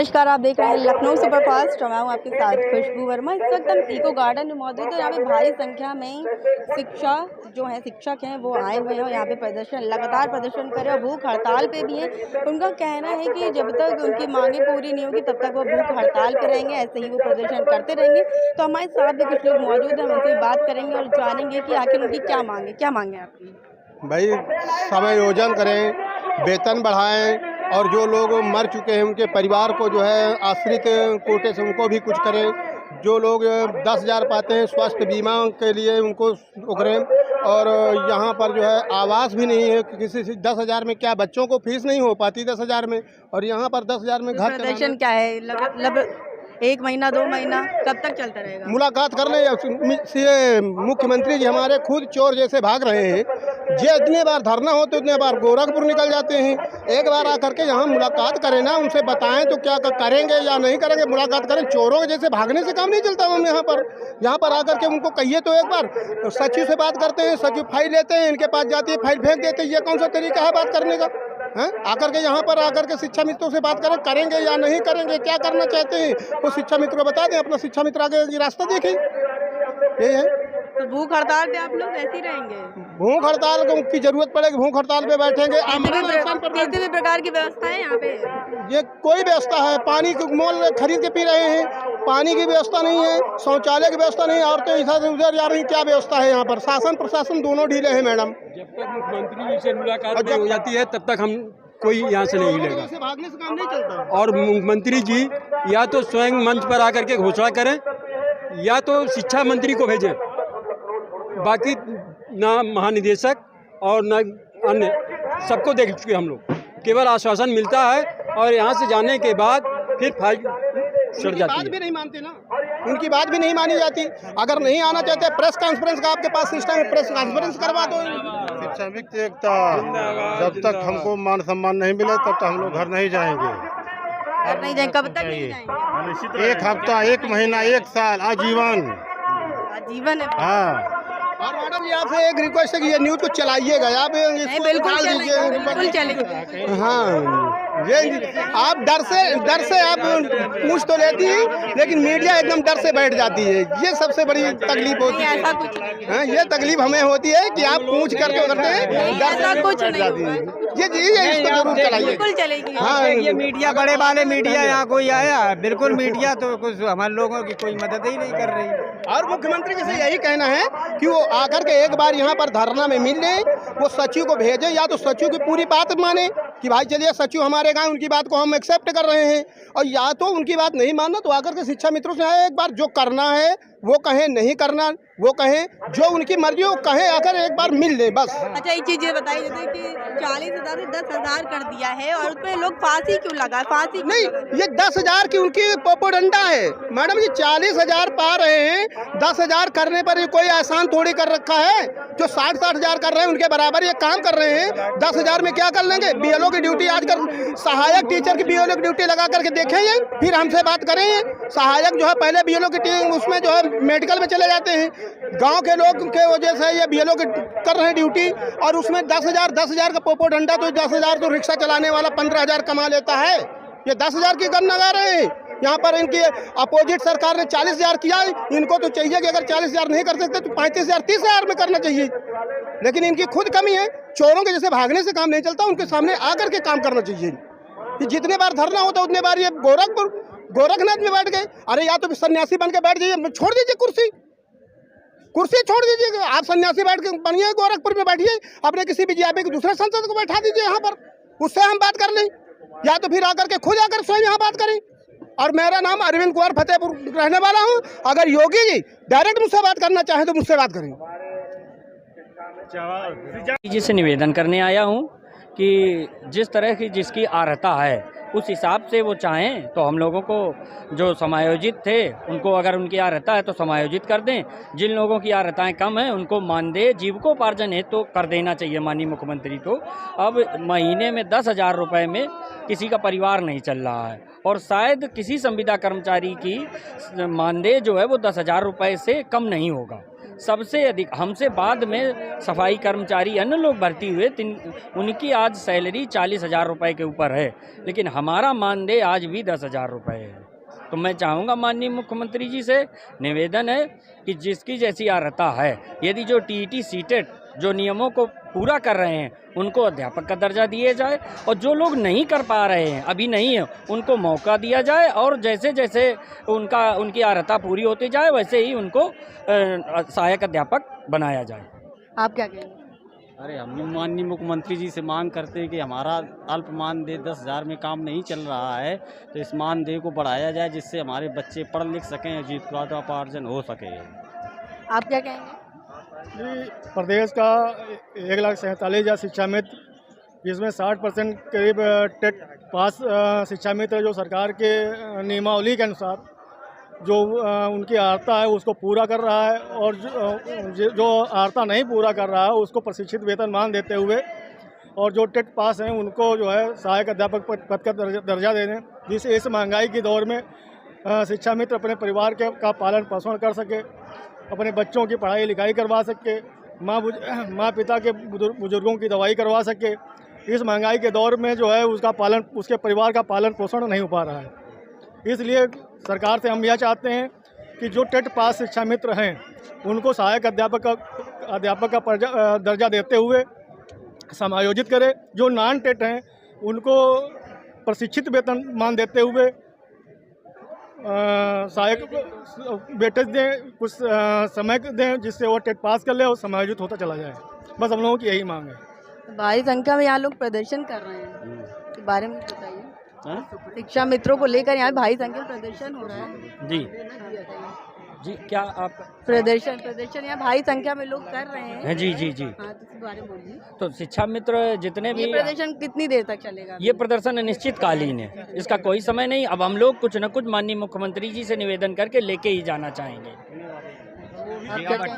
नमस्कार, आप देख रहे हैं लखनऊ सुपरफास्ट और मैं हूँ आपके साथ खुशबू वर्मा। इस वक्त हम इको गार्डन में मौजूद है। यहाँ पे भारी संख्या में शिक्षक हैं वो आए हुए हैं और यहाँ पे लगातार प्रदर्शन कर रहे हैं और भूख हड़ताल पे भी हैं। उनका कहना है कि जब तक उनकी मांगे पूरी नहीं होगी तब तक वो भूख हड़ताल पे रहेंगे, ऐसे ही वो प्रदर्शन करते रहेंगे। तो हमारे साथ भी कुछ लोग मौजूद हैं, उनसे बात करेंगे और जानेंगे कि आखिर उनकी क्या मांगे आपकी। भाई समायोजन करें, वेतन बढ़ाएं और जो लोग मर चुके हैं उनके परिवार को जो है आश्रित कोटे से उनको भी कुछ करें। जो लोग 10,000 पाते हैं स्वास्थ्य बीमा के लिए उनको करें। और यहाँ पर जो है आवास भी नहीं है, किसी से 10,000 में क्या बच्चों को फीस नहीं हो पाती 10,000 में, और यहाँ पर 10,000 में घर प्रदर्शन क्या है? 1 महीना 2 महीना कब तक चलता रहेगा? मुलाकात करने ये मुख्यमंत्री जी हमारे खुद चोर जैसे भाग रहे हैं। ये इतने बार धरना हो तो इतने बार गोरखपुर निकल जाते हैं। एक बार आकर के यहाँ मुलाकात करें ना, उनसे बताएं तो क्या करेंगे या नहीं करेंगे। मुलाकात करें, चोरों के जैसे भागने से काम नहीं चलता। हम यहाँ पर आकर के उनको कहिए तो एक बार सचिव से बात करते हैं, सचिव फाइल लेते हैं, इनके पास जाती है फाइल फेंक देते हैं। ये कौन सा तरीका है बात करने का? हैं आकर के यहाँ पर आकर के शिक्षा मित्रों से बात करेंगे या नहीं करेंगे, क्या करना चाहते हैं वो शिक्षा मित्र को बता दें। अपना शिक्षा मित्र आगे रास्ता देखें, यही है। तो भूख हड़ताल पे आप लोग ऐसे ही रहेंगे? भूख हड़ताल की जरूरत पड़ेगी, भूख हड़ताल पे बैठेंगे। किसी भी प्रकार की व्यवस्था है यहाँ पे? ये कोई व्यवस्था है? पानी के मोल खरीद के पी रहे हैं, पानी की व्यवस्था नहीं है, शौचालय की व्यवस्था नहीं है, औरतें इधर से उधर जा रही, क्या व्यवस्था है यहाँ पर? शासन प्रशासन दोनों ढीले हैं मैडम। जब तक मुख्यमंत्री जी से मुलाकात हो जाती है तब तक हम कोई यहाँ से नहीं हिलेगा। भागने से काम नहीं चलता। और मुख्यमंत्री जी या तो स्वयं मंच पर आकर के घोषणा करें या तो शिक्षा मंत्री को भेजें। बाकी ना महानिदेशक और न अन्य सबको देख चुके हम लोग। केवल आश्वासन मिलता है और यहाँ से जाने के बाद फिर फाइल सड़ जाती है। भी नहीं मानते ना, उनकी बात भी नहीं मानी जाती। अगर नहीं आना चाहते प्रेस कॉन्फ्रेंस का आपके पास सिस्टम है, प्रेस कॉन्फ्रेंस करवा दो। शिक्षामित्र एकता, जब तक हमको मान सम्मान नहीं मिले तब तक हम लोग घर नहीं जाएंगे। कब तक नहीं जाएंगे? 1 हफ्ता, 1 महीना, 1 साल, आजीवन है। हाँ। और मैडम जी आपसे एक रिक्वेस्ट है कि ये न्यूज़ को चलाइएगा आप, बिल्कुल चलेगी। हाँ, ये आप डर से आप पूछ तो लेती हैं लेकिन मीडिया एकदम डर से बैठ जाती है। ये सबसे बड़ी तकलीफ होती है। ऐसा कुछ नहीं। हाँ, ये तकलीफ हमें होती है कि आप पूछ करके करते हैं, डर से कुछ बैठ जाती है। ये इसको जरूर चलाइए। बिल्कुल चलेगी। हाँ, ये मीडिया बड़े वाले मीडिया यहाँ कोई आया, बिल्कुल मीडिया तो कुछ हमारे लोगों की कोई मदद ही नहीं कर रही। और मुख्यमंत्री जी से यही कहना है कि वो आकर के एक बार यहाँ पर धरना में मिल ले, वो सचिव को भेजे, या तो सचिव की पूरी बात माने कि भाई चलिए सचिव हमारे गाँव उनकी बात को हम एक्सेप्ट कर रहे हैं, और या तो उनकी बात नहीं मानना तो आकर के शिक्षा मित्रों से आए, एक बार जो करना है वो कहें, नहीं करना वो कहें, जो उनकी मर्जी हो कहें, आकर एक बार मिल ले बस। अच्छा, एक चीज़ ये बताइए जैसे कि 40,000 से 10,000 कर दिया है और उसमें लोग फांसी क्यों लगाए? फांसी नहीं, ये 10,000 की उनकी पोपोडंडा है मैडम जी। 40,000 पा रहे हैं, 10,000 करने पर ये कोई आसान थोड़ी कर रखा है। जो 60-60,000 कर रहे हैं उनके बराबर ये काम कर रहे हैं। 10,000 में क्या कर लेंगे? बीएलओ की ड्यूटी आजकल सहायक टीचर की बीएलओ की ड्यूटी लगा करके देखेंगे, फिर हमसे बात करेंगे। सहायक जो है पहले बीएलओ की उसमें जो है मेडिकल में चले जाते हैं। गांव के लोग के वजह से ये बीएलओ के कर रहे हैं ड्यूटी, और उसमें 10,000 का पोपो डंडा, तो 10,000 तो रिक्शा चलाने वाला 15,000 कमा लेता है। ये 10,000 की गन लगा रहे हैं। यहाँ पर इनकी अपोजिट सरकार ने 40,000 किया। इनको तो चाहिए कि अगर 40,000 नहीं कर सकते तो 35,000 30,000 में करना चाहिए, लेकिन इनकी खुद कमी है। चोरों के जैसे भागने से काम नहीं चलता, उनके सामने आकर के काम करना चाहिए। कि जितने बार धरना होता उतने बार ये गोरखनाथ में बैठ गए। अरे या तो सन्यासी बन के बैठ जाइए, छोड़ दीजिए कुर्सी छोड़ दीजिए। आप सन्यासी बैठ के बनिए, गोरखपुर में बैठिए, अपने किसी भी बीजेपी के दूसरे सांसद को बैठा दीजिए यहाँ पर, उससे हम बात कर लें, या तो फिर आकर के खुद आकर स्वयं यहाँ बात करें। और मेरा नाम अरविंद कुमार फतेहपुर रहने वाला हूँ। अगर योगी जी डायरेक्ट मुझसे बात करना चाहें तो मुझसे बात करें। जी से निवेदन करने आया हूँ कि जिस तरह की जिसकी अर्हता है उस हिसाब से वो चाहें तो हम लोगों को जो समायोजित थे उनको अगर उनकी अर्हता है तो समायोजित कर दें। जिन लोगों की अर्हताएँ कम हैं उनको मानदेय जीविकोपार्जन है तो कर देना चाहिए माननीय मुख्यमंत्री को। अब महीने में 10,000 रुपये में किसी का परिवार नहीं चल रहा है, और शायद किसी संविदा कर्मचारी की मानदेय जो है वो 10,000 रुपये से कम नहीं होगा। सबसे अधिक हमसे बाद में सफाई कर्मचारी अन्य लोग भर्ती हुए, उनकी आज सैलरी 40,000 रुपये के ऊपर है, लेकिन हमारा मानदेय आज भी 10,000 रुपये है। तो मैं चाहूँगा माननीय मुख्यमंत्री जी से निवेदन है कि जिसकी जैसी अर्हता है, यदि जो टीईटी सीटेट जो नियमों को पूरा कर रहे हैं उनको अध्यापक का दर्जा दिया जाए, और जो लोग नहीं कर पा रहे हैं, अभी नहीं है, उनको मौका दिया जाए, और जैसे जैसे उनकी अर्हता पूरी होती जाए वैसे ही उनको सहायक अध्यापक बनाया जाए। आप क्या कहेंगे? अरे हम माननीय मुख्यमंत्री जी से मांग करते हैं कि हमारा अल्प मानदेय 10,000 में काम नहीं चल रहा है, तो इस मानदेय को बढ़ाया जाए, जिससे हमारे बच्चे पढ़ लिख सकें, जीविकोपार्जन हो सके। आप क्या कहेंगे? जी, प्रदेश का 1,47,000 शिक्षा मित्र, जिसमें 60% करीब टेट पास शिक्षा मित्र जो सरकार के नियमावली के अनुसार जो उनकी अर्हता है उसको पूरा कर रहा है, और जो अर्हता नहीं पूरा कर रहा है उसको प्रशिक्षित वेतनमान देते हुए, और जो टेट पास हैं उनको जो है सहायक अध्यापक पद का दर्जा देने, जिससे इस महंगाई के दौर में शिक्षा मित्र अपने परिवार का पालन पोषण कर सके, अपने बच्चों की पढ़ाई लिखाई करवा सके, माँ पिता के बुजुर्गों की दवाई करवा सके। इस महंगाई के दौर में जो है उसके परिवार का पालन पोषण नहीं हो पा रहा है। इसलिए सरकार से हम यह चाहते हैं कि जो टेट पास शिक्षा मित्र हैं उनको सहायक अध्यापक का दर्जा देते हुए समायोजित करे, जो नॉन टेट हैं उनको प्रशिक्षित वेतनमान देते हुए सहायक वेटेज दें, कुछ समय दें, जिससे वो टेट पास कर ले और समायोजित होता चला जाए। बस हम लोगों की यही मांग है। भारी संख्या में यहाँ लोग प्रदर्शन कर रहे हैं, इसके बारे में बताइए। शिक्षा मित्रों को लेकर यहाँ भारी संख्या में प्रदर्शन हो रहा है। जी क्या आप प्रदर्शन यहाँ भारी संख्या में लोग कर रहे हैं? जी हाँ, तो इस बारे में बोलिए। तो शिक्षा मित्र जितने भी, ये प्रदर्शन कितनी देर तक चलेगा? ये प्रदर्शन अनिश्चितकालीन है, इसका कोई समय नहीं। अब हम लोग कुछ न कुछ माननीय मुख्यमंत्री जी से निवेदन करके लेके ही जाना चाहेंगे।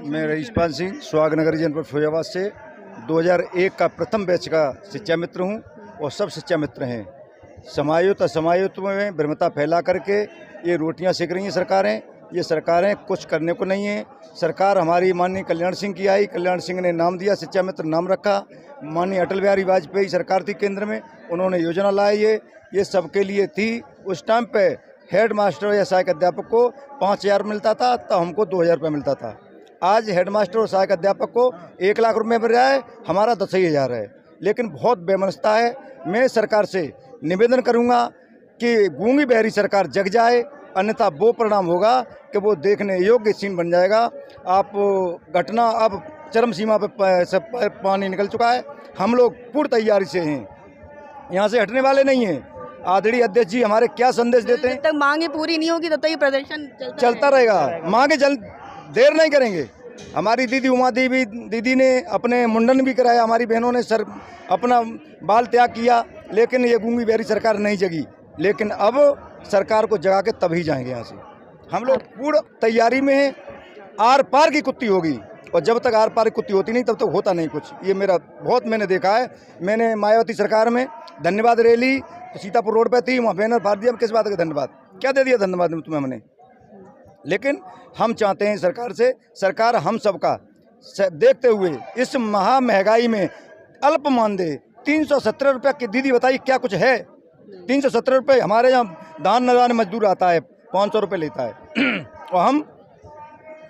मैं रईसपाल सिंह सुहागनगर जनपद फिरोजाबाद से 2001 का प्रथम बैच का शिक्षा मित्र हूँ, और सब शिक्षा मित्र हैं। समायुक्त असमायुक्त में भ्रमता फैला करके ये रोटियां सेक रही हैं सरकारें। ये सरकारें कुछ करने को नहीं है। सरकार हमारी माननीय कल्याण सिंह की आई, कल्याण सिंह ने नाम दिया, शिक्षा मित्र नाम रखा। माननीय अटल बिहारी वाजपेयी सरकार थी केंद्र में, उन्होंने योजना लाई ये सबके लिए थी। उस टाइम पे हेड मास्टर या सहायक अध्यापक को 5,000 मिलता था, तो हमको 2,000 रुपये मिलता था। आज हेड मास्टर और सहायक अध्यापक को 1 लाख रुपये मिल रहा है, हमारा 10,000 है। लेकिन बहुत बेमनस्ता है। मैं सरकार से निवेदन करूंगा कि गूंगी बहरी सरकार जग जाए, अन्यथा वो परिणाम होगा कि वो देखने योग्य सीन बन जाएगा। आप घटना अब चरम सीमा पर पानी निकल चुका है। हम लोग पूरी तैयारी से हैं, यहाँ से हटने वाले नहीं हैं। आदरणीय अध्यक्ष जी हमारे क्या संदेश देते हैं? जब तक मांगे पूरी नहीं होगी तब तक ये प्रदर्शन चलता रहेगा। मांगे देर नहीं करेंगे। हमारी दीदी उमा देवी दीदी ने अपने मुंडन भी कराया, हमारी बहनों ने अपना बाल त्याग किया, लेकिन ये गूंगी बहरी सरकार नहीं जगी। लेकिन अब सरकार को जगा के तभी जाएंगे यहाँ से। हम लोग पूर्ण तैयारी में हैं। आर पार की कुत्ती होगी, और जब तक आर पार की कुत्ती होती नहीं तब तक होता नहीं कुछ। ये मेरा बहुत मैंने देखा है। मैंने मायावती सरकार में धन्यवाद रैली तो सीतापुर रोड पे थी, वहाँ बैनर फाड़ दिया। किस बात का धन्यवाद? क्या दे दिया धन्यवाद तुम्हें हमने? लेकिन हम चाहते हैं सरकार से, सरकार हम सबका देखते हुए इस महा महंगाई में अल्प मानदेय 317 रुपये की, दीदी बताइए क्या कुछ है? 317 रुपये। हमारे यहाँ धान लगाने मजदूर आता है 500 रुपये लेता है, और हम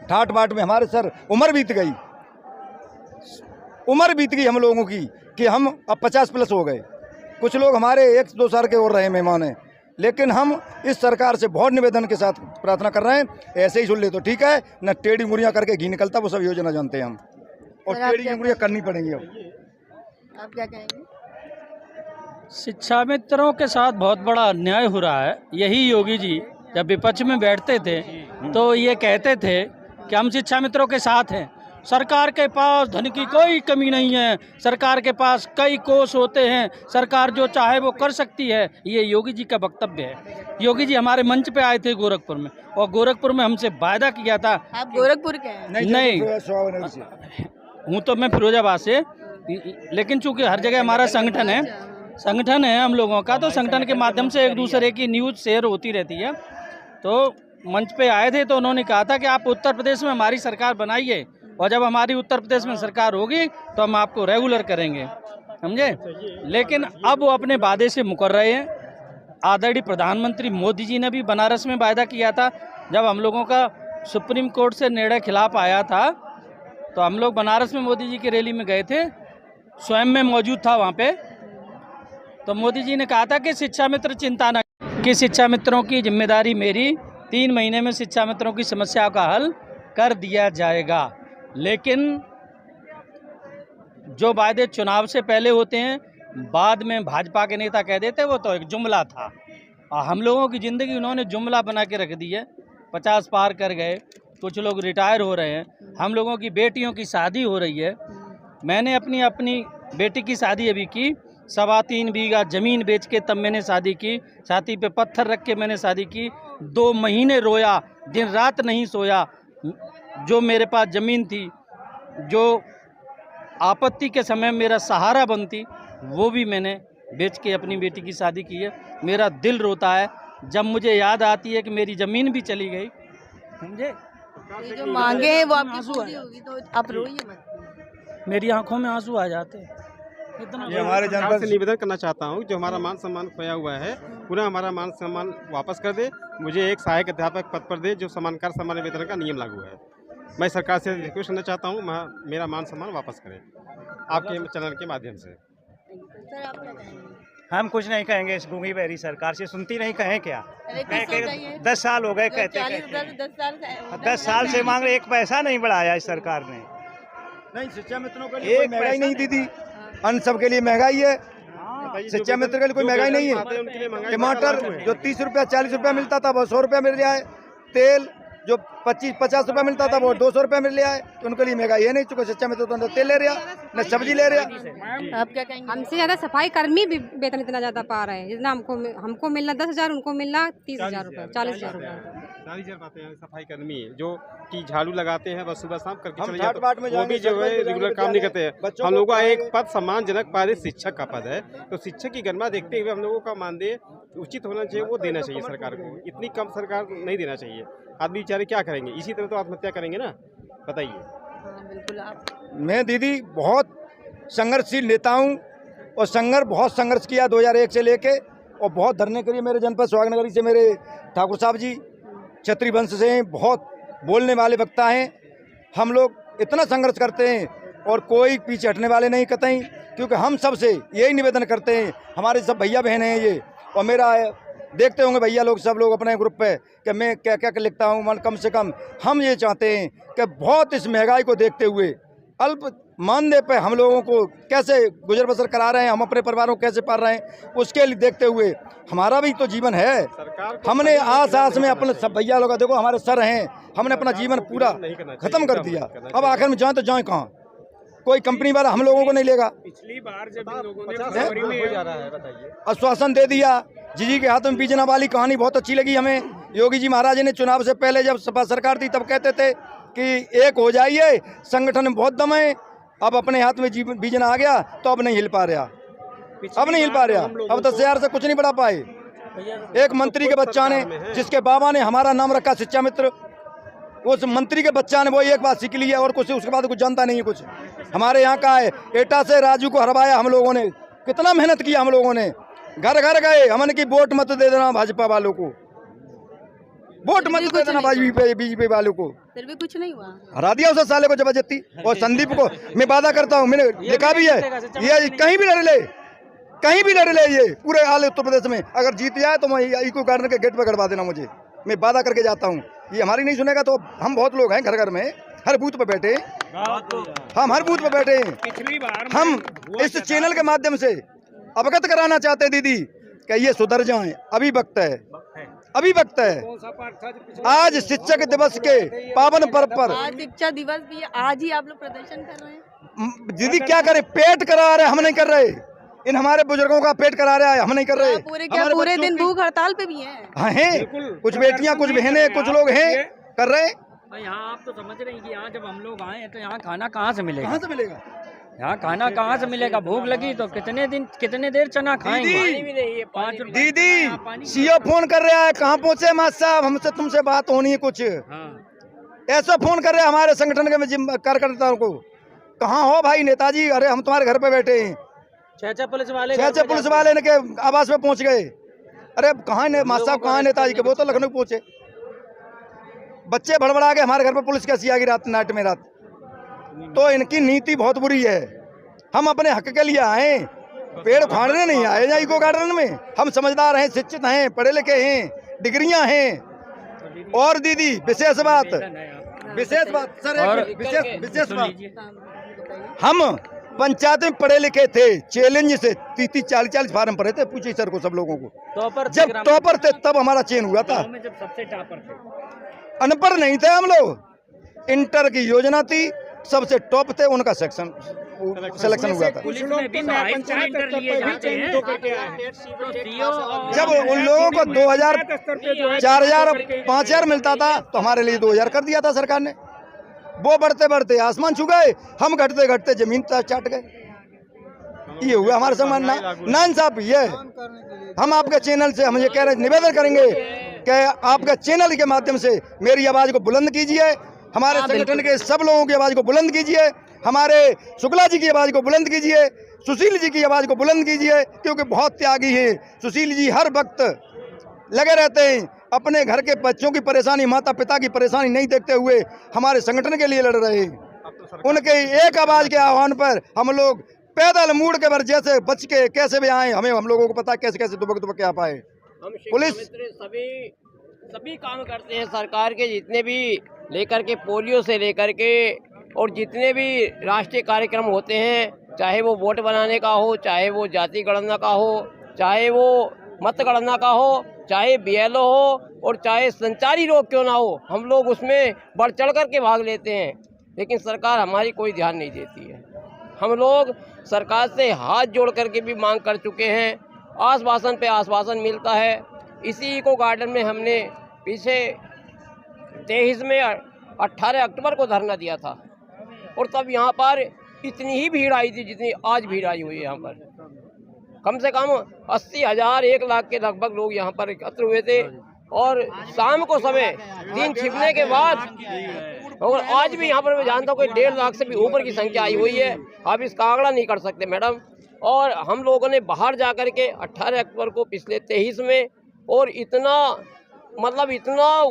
ठाट बाट में हमारे सर उम्र बीत गई हम लोगों की कि हम अब 50+ हो गए। कुछ लोग हमारे 1-2 साल के और रहे मेहमान हैं। लेकिन हम इस सरकार से बहुत निवेदन के साथ प्रार्थना कर रहे हैं, ऐसे ही सुन ले तो ठीक है, न टेढ़ी मुड़ियाँ करके घी निकलता, वो सब योजना जानते हैं हम, और टेढ़ी मुड़ियाँ करनी पड़ेंगी। अब आप क्या कहेंगे? शिक्षा मित्रों के साथ बहुत बड़ा अन्याय हो रहा है। यही योगी जी जब विपक्ष में बैठते थे तो ये कहते थे कि हम शिक्षा मित्रों के साथ हैं। सरकार के पास धन की कोई कमी नहीं है, सरकार के पास कई कोष होते हैं, सरकार जो चाहे वो कर सकती है। ये योगी जी का वक्तव्य है। योगी जी हमारे मंच पे आए थे गोरखपुर में, और गोरखपुर में हमसे वायदा किया था। आप गोरखपुर के हैं? नहीं, हूँ तो मैं फिरोजाबाद से, लेकिन चूंकि हर जगह हमारा संगठन है हम लोगों का, तो संगठन के माध्यम से एक दूसरे की न्यूज़ शेयर होती रहती है। तो मंच पे आए थे तो उन्होंने कहा था कि आप उत्तर प्रदेश में हमारी सरकार बनाइए, और जब हमारी उत्तर प्रदेश में सरकार होगी तो हम आपको रेगुलर करेंगे, समझे। लेकिन अब वो अपने वादे से मुकर रहे हैं। आदरणीय प्रधानमंत्री मोदी जी ने भी बनारस में वायदा किया था, जब हम लोगों का सुप्रीम कोर्ट से निर्णय खिलाफ आया था तो हम लोग बनारस में मोदी जी की रैली में गए थे, स्वयं में मौजूद था वहाँ पे। तो मोदी जी ने कहा था कि शिक्षा मित्र चिंता न कि शिक्षा मित्रों की जिम्मेदारी मेरी, 3 महीने में शिक्षा मित्रों की समस्याओं का हल कर दिया जाएगा। लेकिन जो वायदे चुनाव से पहले होते हैं, बाद में भाजपा के नेता कह देते, वो तो एक जुमला था। और हम लोगों की ज़िंदगी उन्होंने जुमला बना के रख दी है। 50 पार कर गए, कुछ लोग रिटायर हो रहे हैं, हम लोगों की बेटियों की शादी हो रही है। मैंने अपनी बेटी की शादी अभी की, 3.25 बीघा ज़मीन बेच के तब मैंने शादी की, छाती पे पत्थर रख के मैंने शादी की। 2 महीने रोया, दिन रात नहीं सोया। जो मेरे पास ज़मीन थी, जो आपत्ति के समय मेरा सहारा बनती, वो भी मैंने बेच के अपनी बेटी की शादी की है। मेरा दिल रोता है जब मुझे याद आती है कि मेरी ज़मीन भी चली गई, समझे। ये जो मांगे हैं वो आपकी पूरी होगी तो आप रोइए मत। मेरी आंखों में आंसू आ जाते हैं। इतना ये हमारे जनपद से निवेदन करना चाहता हूँ, जो हमारा मान सम्मान खोया हुआ है, पूरा हमारा मान सम्मान वापस कर दे। मुझे एक सहायक अध्यापक पद पर दे, जो समानांतर सामान्य वेतन का नियम लागू है। मैं सरकार से रिक्वेस्ट करना चाहता हूँ, मेरा मान सम्मान वापस करें आपके चैनल के माध्यम से। हम कुछ नहीं कहेंगे, इस गूंगी बहरी सरकार से सुनती नहीं, कहें क्या। अरे कुछ तो कहिए। 10 साल हो गए कहते 10 साल से मांग रहे, एक पैसा नहीं बढ़ाया इस सरकार ने। नहीं, शिक्षा मित्रों के लिए कोई महंगाई नहीं दी थी, अन्य सबके लिए महंगाई है। शिक्षा मित्र के लिए कोई महंगाई नहीं है। टमाटर जो 30 रुपया 40 रुपया मिलता था वो 100 रुपया मिल रहा है। तेल जो 25-50 रुपया मिलता था वो 200 रुपया मिल रहा है। तो उनके लिए महंगाई है नहीं, चूंकि शिक्षा मित्र तो तेल ले रहा, न सब्जी ले रहा। आप क्या कहेंगे? हमसे ज़्यादा सफाई कर्मी भी वेतन इतना ज़्यादा पा रहे हैं, जितना हमको मिलना 10,000, उनको मिलना 30,000 रुपये, 40,000 रुपये। 40,000 पाते हैं सफाई कर्मी, जो कि झाड़ू लगाते हैं बस सुबह शाम करके चले ठाट जाते बाट में हैं, वो भी जो है रेगुलर काम नहीं करते हैं। हम लोगों का एक पद सम्मानजनक पद शिक्षक का पद है, तो शिक्षक की गरिमा देखते हुए हम लोगों का मानदेय उचित होना चाहिए, वो देना चाहिए सरकार को। इतनी कम सरकार नहीं देना चाहिए। आदमी बेचारे क्या करेंगे, इसी तरह तो आत्महत्या करेंगे ना, बताइए। बिल्कुल। आप मैं दीदी बहुत संघर्षशील नेता हूँ और बहुत संघर्ष किया 2001 से लेके, और बहुत धरने करिए। मेरे जनपद सुहागनगरी से मेरे ठाकुर साहब जी क्षत्रिय वंश से हैं, बहुत बोलने वाले वक्ता हैं। हम लोग इतना संघर्ष करते हैं और कोई पीछे हटने वाले नहीं कतई, क्योंकि हम सब से यही निवेदन करते हैं। हमारे सब भैया बहन हैं ये, और मेरा देखते होंगे भैया लोग सब लोग अपने ग्रुप पे कि मैं क्या क्या लिखता हूँ। मन कम से कम हम ये चाहते हैं कि बहुत इस महंगाई को देखते हुए अल्प मानदेय पे हम लोगों को कैसे गुजर बसर करा रहे हैं, हम अपने परिवारों को कैसे पाल रहे हैं, उसके लिए देखते हुए हमारा भी तो जीवन है। हमने आस में अपने सब भैया लोग, देखो हमारे सर हैं, हमने अपना जीवन पूरा खत्म कर दिया। अब आखिर में जाए तो जाए कहाँ, कोई कंपनी वाला हम लोगों को नहीं लेगा। पिछली बार जब इन लोगों ने आश्वासन दे दिया, जी के हाथों में बीजना वाली कहानी बहुत अच्छी लगी हमें। योगी जी महाराज ने चुनाव से पहले जब सपा सरकार थी तब कहते थे कि एक हो जाइए, संगठन में बहुत दम है। अब अपने हाथ में बीजना आ गया तो अब नहीं हिल पा रहा, अब नहीं हिल पा रहा। अब 10,000 से कुछ नहीं बढ़ा पाए। एक मंत्री के बच्चा ने, जिसके बाबा ने हमारा नाम रखा शिक्षा मित्र, उस मंत्री के बच्चा ने वो एक बात सीख ली है और कुछ उसके बाद कुछ जानता नहीं है कुछ। हमारे यहाँ का है, एटा से राजू को हरवाया हम लोगों ने, कितना मेहनत किया हम लोगों ने। घर घर गए, हमने की वोट मत दे देना भाजपा वालों को, वोट मत दे देना बीजेपी वालों को। फिर भी कुछ नहीं हुआ, हरा दिया उसे साले को जबरदस्ती। और संदीप को मैं वादा करता हूँ, मैंने लिखा भी है, ये कहीं भी लड़ ले, कहीं भी लड़ ले, ये पूरे आल उत्तर प्रदेश में अगर जीत जाए तो मैं इको गार्डन के गेट पर गड़वा देना मुझे, मैं वादा करके जाता हूँ। ये हमारी नहीं सुनेगा तो हम बहुत लोग हैं घर घर में, हर बूथ पे बैठे, हम हर बूथ पे बैठे हैं। पिछली बार हम इस चैनल के माध्यम से अवगत कराना चाहते हैं दीदी कि ये सुधर जाएं, अभी वक्त है, अभी वक्त है। आज शिक्षक दिवस के पावन पर्व पर, आज शिक्षा दिवस भी है, आज ही आप लोग प्रदर्शन कर रहे हैं। दीदी क्या करे, पेट करा रहे, हम नहीं कर रहे। इन हमारे बुजुर्गों का पेट करा रहा है, हम नहीं कर रहे। पूरे दिन भूख हड़ताल पे भी हैं। हाँ हैं, कुछ बेटियां, कुछ बहनें, कुछ लोग हैं कर रहे हैं। यहाँ आप तो समझ रहे हैं कि यहाँ जब हम लोग आए हैं तो यहाँ खाना कहाँ से मिलेगा, कहाँ से मिलेगा, यहाँ खाना कहाँ से मिलेगा। भूख लगी तो कितने देर चना खाएंगे। 5 रुपए दीदी सीओ फोन कर रहा है, कहाँ पहुँचे मास्टर साहब, हमसे तुमसे बात होनी है कुछ। ऐसा फोन कर रहे हमारे संगठन के कार्यकर्ताओं को, कहाँ हो भाई नेताजी, अरे हम तुम्हारे घर पे बैठे हैं। 6 पुलिस वाले इनके आवास पे पहुंच गए। अरे कहाँ मास्टर साहब, कहाँ नेताजी के? वो तो लखनऊ पहुंचे। बच्चे भड़बड़ा के हमारे घर पे पुलिस कैसी आ गई रात नाइट में रात। तो इनकी नीति बहुत बुरी है। हम अपने हक के लिए आए, पेड़ फाड़ने नहीं आए या इको गार्डन में। हम समझदार हैं, शिक्षित हैं, पढ़े लिखे हैं, डिग्रियां हैं। और दीदी विशेष बात सर, विशेष बात, हम पंचायत में पढ़े लिखे थे, चैलेंज से 30-40 फार्म भरे थे। पूछिए सर को, सब लोगों को। जब टॉपर थे तब हमारा चयन हुआ था। जब सबसे टॉपर थे, अनपढ़ नहीं थे हम लोग। इंटर की योजना थी, सबसे टॉप थे, उनका सिलेक्शन हुआ था। जब उन लोगों को 2000, 4000, 5000 मिलता था तो हमारे लिए 2000 कर दिया था सरकार ने। वो बढ़ते बढ़ते आसमान छू गए, हम घटते घटते जमीन चाट गए। ये हुआ हमारे समाज नाइंसाफ। ये हम आपके चैनल से हम ये कह रहे, निवेदन करेंगे कि आपके चैनल के माध्यम से मेरी आवाज़ को बुलंद कीजिए, हमारे संगठन के सब लोगों की आवाज़ को बुलंद कीजिए, हमारे शुक्ला जी की आवाज़ को बुलंद कीजिए, सुशील जी की आवाज़ को बुलंद कीजिए, क्योंकि बहुत त्यागी हैं। सुशील जी हर वक्त लगे रहते हैं, अपने घर के बच्चों की परेशानी, माता पिता की परेशानी नहीं देखते हुए हमारे संगठन के लिए लड़ रहे हैं। उनके एक आवाज़ के आह्वान पर हम लोग पैदल मुड़ के वर्जे से बच के कैसे भी आए, हम लोगों को पता कैसे कैसे दुबक के आ पाए। पुलिस सभी काम करते हैं सरकार के, जितने भी लेकर के पोलियो से लेकर के और जितने भी राष्ट्रीय कार्यक्रम होते हैं, चाहे वो वोट बनाने का हो, चाहे वो जाति गणना का हो, चाहे वो मतगणना का हो, चाहे BLO हो और चाहे संचारी रोग क्यों ना हो, हम लोग उसमें बढ़ चढ़ कर के भाग लेते हैं। लेकिन सरकार हमारी कोई ध्यान नहीं देती है। हम लोग सरकार से हाथ जोड़ करके भी मांग कर चुके हैं, आश्वासन पे आश्वासन मिलता है। इसी इको गार्डन में हमने पीछे 23 में 18 अक्टूबर को धरना दिया था और तब यहाँ पर इतनी ही भीड़ आई थी जितनी आज भीड़ आई हुई है। यहाँ पर कम से कम 80,000 1 लाख के लगभग लोग यहाँ पर एकत्र हुए थे और शाम को समय दिन छिपने के बाद और आज भी यहाँ पर मैं जानता हूँ कोई 1.5 लाख से भी ऊपर की संख्या आई हुई है। आप इसका आंकड़ा नहीं कर सकते मैडम। और हम लोगों ने बाहर जा कर के 18 अक्टूबर को पिछले 23 में और इतना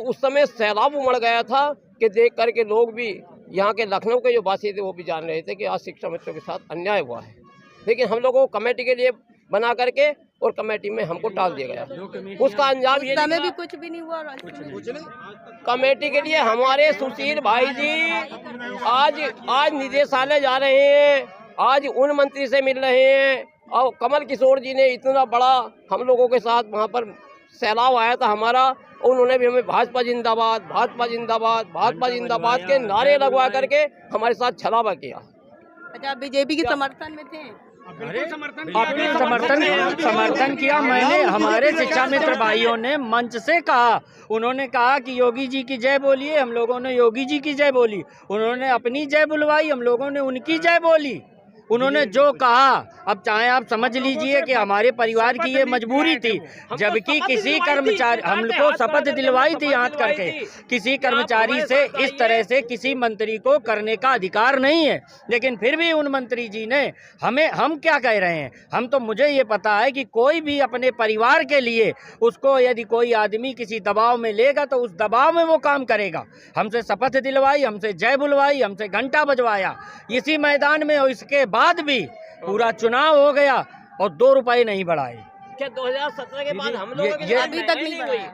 उस समय सैलाब उमड़ गया था कि देख करके लोग भी यहाँ के लखनऊ के जो वासी थे वो भी जान रहे थे कि आज शिक्षा मित्रों के साथ अन्याय हुआ है। लेकिन हम लोगों को कमेटी के लिए बना करके और कमेटी में हमको टाल दिया गया। उसका अंजाम ये समय भी कुछ भी नहीं हुआ। कमेटी के लिए हमारे सुशील भाई जी आज निदेशालय जा रहे हैं, आज उन मंत्री से मिल रहे हैं और कमल किशोर जी ने इतना बड़ा हम लोगों के साथ वहाँ पर सैलाब आया था हमारा, उन्होंने भी हमें भाजपा जिंदाबाद, भाजपा जिंदाबाद, भाजपा जिंदाबाद के नारे लगवा करके हमारे साथ छलावा किया। अच्छा, बीजेपी के समर्थन में थे? समर्थन किया मैंने। हमारे शिक्षा मित्र भाइयों ने मंच से कहा, उन्होंने कहा कि योगी जी की जय बोलिए, हम लोगों ने योगी जी की जय बोली। उन्होंने अपनी जय बुलवाई, हम लोगों ने उनकी जय बोली। उन्होंने जो कहा, अब चाहे आप समझ लीजिए कि हमारे परिवार की ये मजबूरी थी, जबकि किसी कर्मचारी हमको शपथ दिलवाई थी हाथ करके, किसी कर्मचारी से इस तरह से किसी मंत्री को करने का अधिकार नहीं है। लेकिन फिर भी उन मंत्री जी ने हम क्या कह रहे हैं, हम तो मुझे ये पता है कि कोई भी अपने परिवार के लिए उसको यदि कोई आदमी किसी दबाव में लेगा तो उस दबाव में वो काम करेगा। हमसे शपथ दिलवाई, हमसे जय बुलवाई, हमसे घंटा बजवाया इसी मैदान में, और इसके बाद भी पूरा चुनाव हो गया और 2 रुपए नहीं बढ़ाए। क्या 2017 के बाद हम लोगों के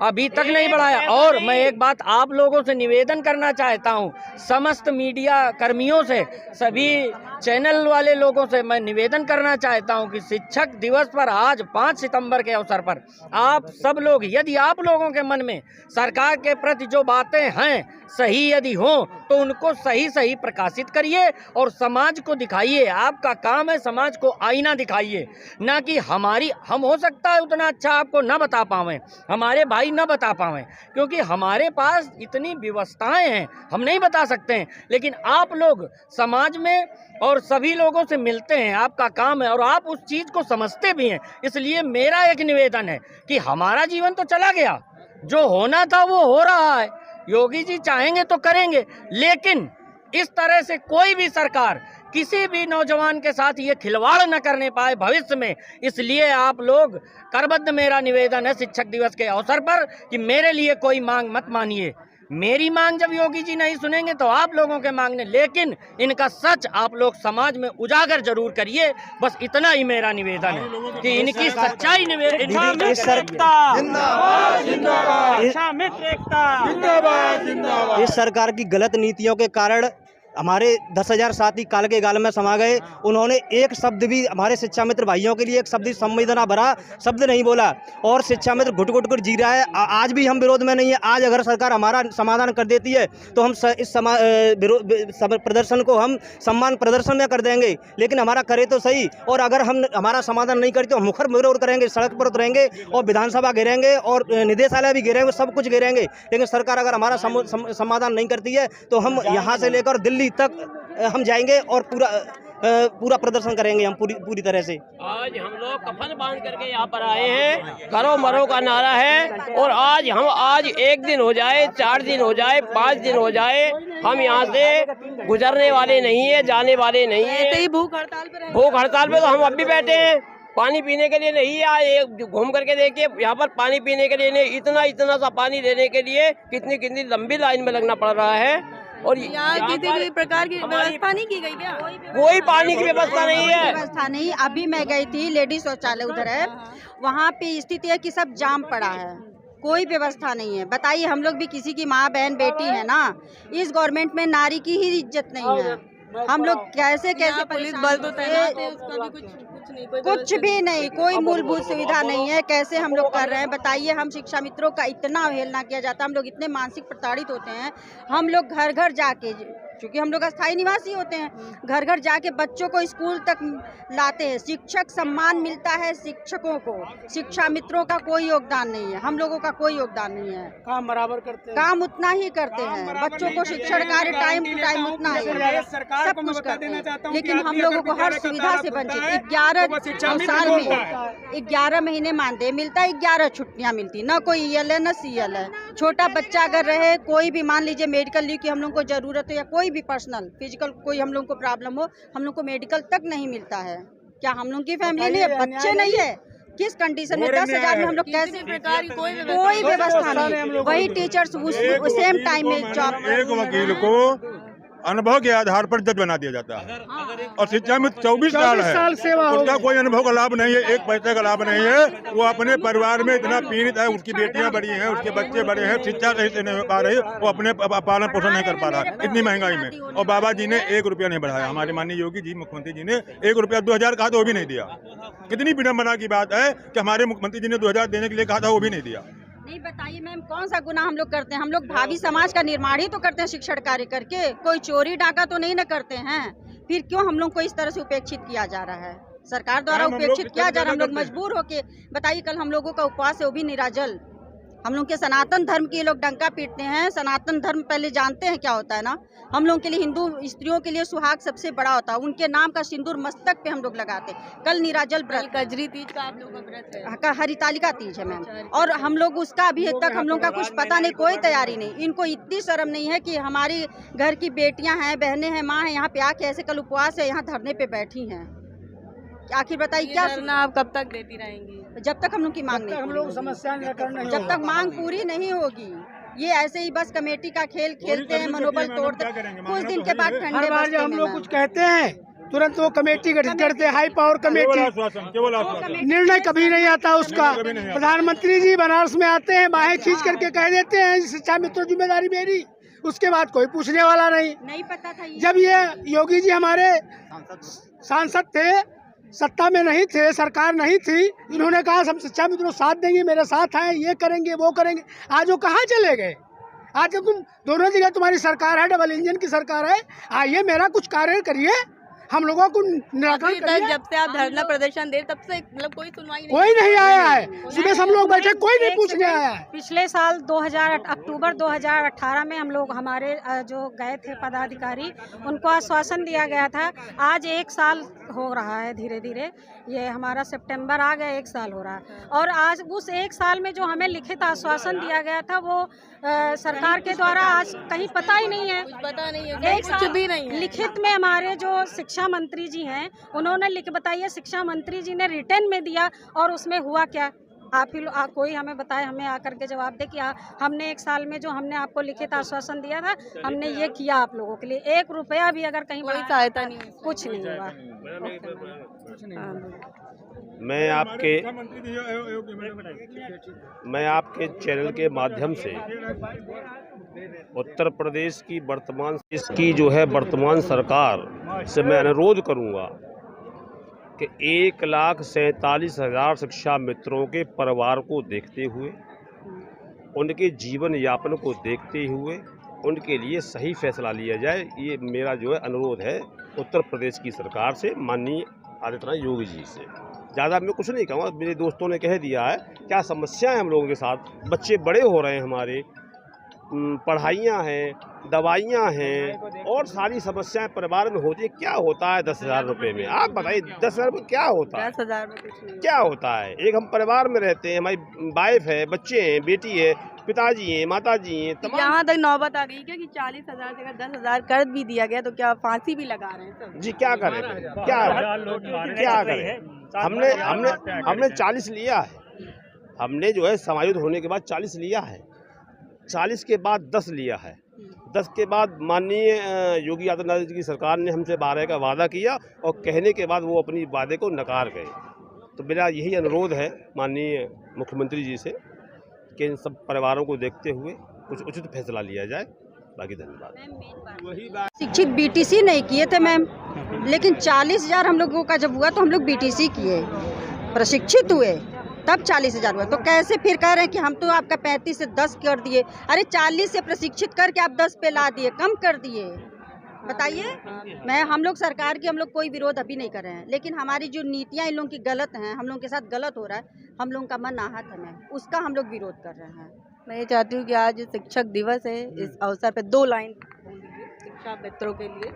अभी तक नहीं बढ़ाया। और मैं एक बात आप लोगों से निवेदन करना चाहता हूं, समस्त मीडिया कर्मियों से, सभी चैनल वाले लोगों से मैं निवेदन करना चाहता हूं कि शिक्षक दिवस पर आज 5 सितंबर के अवसर पर आप सब लोग, यदि आप लोगों के मन में सरकार के प्रति जो बातें हैं सही यदि हो तो उनको सही प्रकाशित करिए और समाज को दिखाइए। आपका काम है समाज को आईना दिखाइए, ना कि हम हो सकता है उतना अच्छा आपको ना बता पावें, हमारे भाई ना बता पावें, क्योंकि हमारे पास इतनी व्यवस्थाएं हैं, हम नहीं बता सकते हैं। लेकिन आप लोग समाज में और सभी लोगों से मिलते हैं, आपका काम है और आप उस चीज़ को समझते भी हैं। इसलिए मेरा एक निवेदन है कि हमारा जीवन तो चला गया, जो होना था वो हो रहा है। योगी जी चाहेंगे तो करेंगे, लेकिन इस तरह से कोई भी सरकार किसी भी नौजवान के साथ ये खिलवाड़ न करने पाए भविष्य में। इसलिए आप लोग करबद्ध मेरा निवेदन है शिक्षक दिवस के अवसर पर कि मेरे लिए कोई मांग मत मानिए। मेरी मांग जब योगी जी नहीं सुनेंगे तो आप लोगों के मांगने, लेकिन इनका सच आप लोग समाज में उजागर जरूर करिए। बस इतना ही मेरा निवेदन है कि इनकी सच्चाई इस सरकार की गलत नीतियों के कारण हमारे 10,000 साथी काल के गाल में समा गए। उन्होंने एक शब्द भी हमारे शिक्षा मित्र भाइयों के लिए एक शब्द संवेदना भरा शब्द नहीं बोला और शिक्षा मित्र घुट घुट कर जी रहा है। आज भी हम विरोध में नहीं है। आज अगर सरकार हमारा समाधान कर देती है तो हम इस प्रदर्शन को हम सम्मान प्रदर्शन में कर देंगे, लेकिन हमारा करे तो सही। और अगर हम हमारा समाधान नहीं करते तो मुखर विरोध करेंगे, सड़क पर उतरेंगे और विधानसभा घेरेंगे और निदेशालय भी घेरेंगे, सब कुछ घेरेंगे। लेकिन सरकार अगर हमारा समाधान नहीं करती है तो हम यहाँ से लेकर दिल्ली तक हम जाएंगे और पूरा प्रदर्शन करेंगे हम पूरी तरह से। आज हम लोग कफन बांध करके यहाँ पर आए हैं, करो मरो का नारा है। और आज एक दिन हो जाए, 4 दिन हो जाए, 5 दिन हो जाए, हम यहाँ से गुजरने वाले नहीं है, जाने वाले नहीं है। भूख हड़ताल पे तो हम अब भी बैठे हैं। पानी पीने के लिए नहीं आए, घूम करके देखिए यहाँ पर पानी पीने के लिए नहीं, इतना सा पानी देने के लिए कितनी लंबी लाइन में लगना पड़ रहा है। और यहाँ किसी भी प्रकार की व्यवस्था नहीं की गई क्या? कोई पानी की व्यवस्था नहीं है। व्यवस्था नहीं। अभी मैं गई थी, लेडीज शौचालय उधर है, वहाँ पे स्थिति है कि सब जाम पड़ा है, कोई व्यवस्था नहीं है। बताइए, हम लोग भी किसी की माँ बहन बेटी है ना। इस गवर्नमेंट में नारी की ही इज्जत नहीं है। हम लोग कैसे पुलिस बल तो तैनात है, उसका भी कुछ भी नहीं, कोई मूलभूत सुविधा नहीं है। कैसे हम लोग कर रहे हैं बताइए। हम शिक्षा मित्रों का इतना अवहेलना किया जाता है, हम लोग इतने मानसिक प्रताड़ित होते हैं। हम लोग घर घर जाके, क्योंकि हम लोग अस्थायी निवासी होते हैं, घर घर जाके बच्चों को स्कूल तक लाते हैं। शिक्षक सम्मान मिलता है शिक्षकों को, शिक्षा मित्रों का कोई योगदान नहीं है, हम लोगों का कोई योगदान नहीं है। काम बराबर करते हैं, काम उतना ही करते हैं, बच्चों को शिक्षण कार्य टाइम टू टाइम उतना ही सब कुछ करते हैं। लेकिन हम लोगों को हर सुविधा से वंचित। 11 साल में 11 महीने मानदेय मिलता है, 11 छुट्टियाँ मिलती, ना कोई EL है ना CL है। छोटा बच्चा अगर रहे, कोई भी मान लीजिए मेडिकल लीव की हम लोग को जरूरत हो या कोई भी पर्सनल फिजिकल कोई हम लोग को प्रॉब्लम हो, हम लोग को मेडिकल तक नहीं मिलता है। क्या हम लोग की फैमिली नहीं है, बच्चे नहीं है? किस कंडीशन में 10,000 में हम लोग कैसे? प्रकार की कोई व्यवस्था नहीं। वही टीचर्स सेम टाइम में जॉब। एक वकील को अनुभव के आधार पर जज बना दिया जाता है और शिक्षा में 24 साल है, उसका कोई अनुभव का लाभ नहीं है, एक पैसे का लाभ नहीं है। वो अपने परिवार में इतना पीड़ित है, उसकी बेटियां बड़ी हैं, उसके बच्चे बड़े हैं, शिक्षा सही से नहीं हो पा रही, वो अपने पालन पोषण नहीं कर पा रहा इतनी महंगाई में। और बाबा जी ने 1 रुपया नहीं बढ़ाया, हमारे माननीय योगी जी मुख्यमंत्री जी ने 1 रुपया 2000 कहा था, वो भी नहीं दिया। कितनी विडम्बना की बात है कि हमारे मुख्यमंत्री जी ने 2000 देने के लिए कहा था, वो भी नहीं दिया। नहीं, बताइए मैम, कौन सा गुनाह हम लोग करते हैं? हम लोग भावी समाज का निर्माण ही तो करते हैं शिक्षण कार्य करके, कोई चोरी डाका तो नहीं न करते हैं। फिर क्यों हम लोग को इस तरह से उपेक्षित किया जा रहा है? सरकार द्वारा उपेक्षित किया जा रहा है, हम लोग मजबूर होके। बताइए, कल हम लोगों का उपवास है, वो भी निराजल। हम लोग के सनातन धर्म के लोग डंका पीटते हैं। सनातन धर्म पहले जानते हैं क्या होता है ना। हम लोगों के लिए, हिंदू स्त्रियों के लिए सुहाग सबसे बड़ा होता है, उनके नाम का सिंदूर मस्तक पे हम लोग लगाते हैं। कल निराजल व्रत, कजरी तीज का आप लोगों का व्रत है, का हरितालिका तीज है मैम, और हम लोग उसका अभी तक हम लोग का कुछ पता नहीं, कोई तैयारी नहीं। इनको इतनी शर्म नहीं है कि हमारी घर की बेटियां हैं, बहनें हैं, माँ है, यहाँ पे आके ऐसे कल उपवास है, यहाँ धरने पे बैठी हैं। आखिर बताइए क्या सुना? आप कब तक देती रहेंगी? जब तक हम लोग की मांग नहीं, हम लोग समस्या जब तक मांग पूरी नहीं होगी। ये ऐसे ही बस कमेटी का खेल खेलते हैं, मनोबल तोड़ते हैं, कुछ दिन के बाद ठंडे बस्ते हम लोग कुछ कहते हैं तुरंत वो कमेटी गठित करते हैं, हाई पावर कमेटी। निर्णय कभी नहीं आता उसका। प्रधानमंत्री जी बनारस में आते हैं, बाहें खींच करके कह देते हैं शिक्षा मित्रों जिम्मेदारी मेरी, उसके बाद कोई पूछने वाला नहीं पता था। जब ये योगी जी हमारे सांसद थे, सत्ता में नहीं थे, सरकार नहीं थी, इन्होंने कहा हम शिक्षा मित्रों साथ देंगे, मेरे साथ हैं, ये करेंगे वो करेंगे। आज वो कहाँ चले गए? आज जब तुम दोनों जगह तुम्हारी सरकार है, डबल इंजन की सरकार है, आइए मेरा कुछ कार्य करिए। हम लोगों को निराकरण करिए। जब से आप धरना प्रदर्शन दे तब से मतलब कोई सुनवाई नहीं, कोई नहीं आया है। सुबह से हम लोग बैठे, कोई नहीं पूछने आया है। पिछले साल अक्टूबर 2018 में हम लोग हमारे जो गए थे पदाधिकारी, उनको आश्वासन दिया गया था। आज 1 साल हो रहा है, धीरे धीरे ये हमारा सितंबर आ गया, 1 साल हो रहा है। और आज उस 1 साल में जो हमें लिखित आश्वासन दिया गया था वो सरकार के द्वारा आज कहीं पता ही नहीं है, पता नहीं है, कुछ भी नहीं है। लिखित में हमारे जो शिक्षा मंत्री जी हैं उन्होंने लिख बताइए, शिक्षा मंत्री जी ने रिटर्न में दिया और उसमें हुआ क्या? आप ही कोई हमें बताए, हमें आकर के जवाब दे कि हमने 1 साल में जो हमने आपको लिखित आश्वासन दिया था हमने ये किया आप लोगों के लिए। 1 रुपया भी अगर कहीं कोई सहायता नहीं, कुछ नहीं हुआ। मैं आपके चैनल के माध्यम से उत्तर प्रदेश की वर्तमान सरकार से मैं अनुरोध करूंगा कि 1,47,000 शिक्षा मित्रों के परिवार को देखते हुए, उनके जीवन यापन को देखते हुए उनके लिए सही फैसला लिया जाए। ये मेरा जो है अनुरोध है उत्तर प्रदेश की सरकार से, माननीय आदित्यनाथ योगी जी से। ज़्यादा मैं कुछ नहीं कहूँगा, मेरे दोस्तों ने कह दिया है क्या समस्याएं हम लोगों के साथ। बच्चे बड़े हो रहे हैं हमारे, पढ़ाइयाँ हैं, दवाइयाँ हैं और सारी समस्याएं परिवार में होती है। क्या होता है 10,000 रुपये में? आप बताइए 10,000 रुपये क्या होता है? 10,000 में कुछ नहीं क्या होता है? एक हम परिवार में रहते हैं, हमारी वाइफ है, बच्चे हैं, बेटी है, पिताजी हैं, माताजी हैं, तमाम। यहाँ तक नौबत आ गई क्या कि 40,000 से 10,000 कर भी दिया गया तो क्या फांसी भी लगा रहे हैं सब? जी क्या करें, क्या करें? हमने 40 लिया है। हमने जो है समायोजित होने के बाद 40 लिया है, 40 के बाद 10 लिया है, 10 के बाद माननीय योगी आदित्यनाथ जी की सरकार ने हमसे 12 का वादा किया और कहने के बाद वो अपनी वादे को नकार गए। तो मेरा यही अनुरोध है माननीय मुख्यमंत्री जी से कि इन सब परिवारों को देखते हुए कुछ उचित फैसला लिया जाए। बाकी धन्यवाद। शिक्षित बीटीसी नहीं किए थे मैम, लेकिन 40,000 हम लोगों का जब हुआ तो हम लोग बीटीसी किए, प्रशिक्षित हुए, तब 40,000 हुआ। तो कैसे फिर कह रहे हैं कि हम तो आपका 35 से 10 कर दिए? अरे 40 से प्रशिक्षित करके आप 10 पे ला दिए, कम कर दिए। बताइए। हम लोग सरकार की हम लोग कोई विरोध अभी नहीं कर रहे हैं, लेकिन हमारी जो नीतियाँ इन लोगों की गलत हैं, हम लोगों के साथ गलत हो रहा है, हम लोगों का मन आहत है मैम, उसका हम लोग विरोध कर रहे हैं। मैं ये चाहती हूँ कि आज शिक्षक दिवस है, इस अवसर पे 2 लाइन शिक्षा मित्रों के लिए।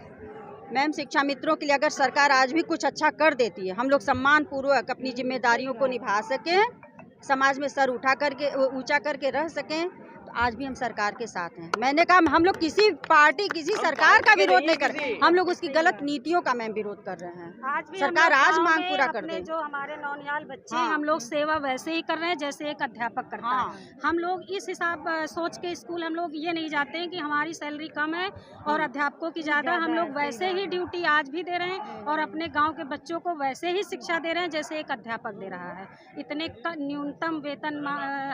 मैम शिक्षा मित्रों के लिए अगर सरकार आज भी कुछ अच्छा कर देती है, हम लोग सम्मान पूर्वक अपनी जिम्मेदारियों को निभा सकें, समाज में सर ऊंचा करके रह सकें, तो आज भी हम सरकार के साथ हैं। मैंने कहा हम लोग किसी पार्टी किसी सरकार का विरोध नहीं कर रहे, हम लोग उसकी गलत नीतियों का मैम विरोध कर रहे हैं। सरकार आज मांग पूरा कर दे। जो हमारे नौनिहाल बच्चे हैं, हम लोग सेवा वैसे ही कर रहे हैं जैसे एक अध्यापक करता है। हम लोग इस हिसाब सोच के स्कूल हम लोग ये नहीं जाते हैं कि हमारी सैलरी कम है और अध्यापकों की ज़्यादा। हम लोग वैसे ही ड्यूटी आज भी दे रहे हैं और अपने गाँव के बच्चों को वैसे ही शिक्षा दे रहे हैं जैसे एक अध्यापक दे रहा है। इतने न्यूनतम वेतन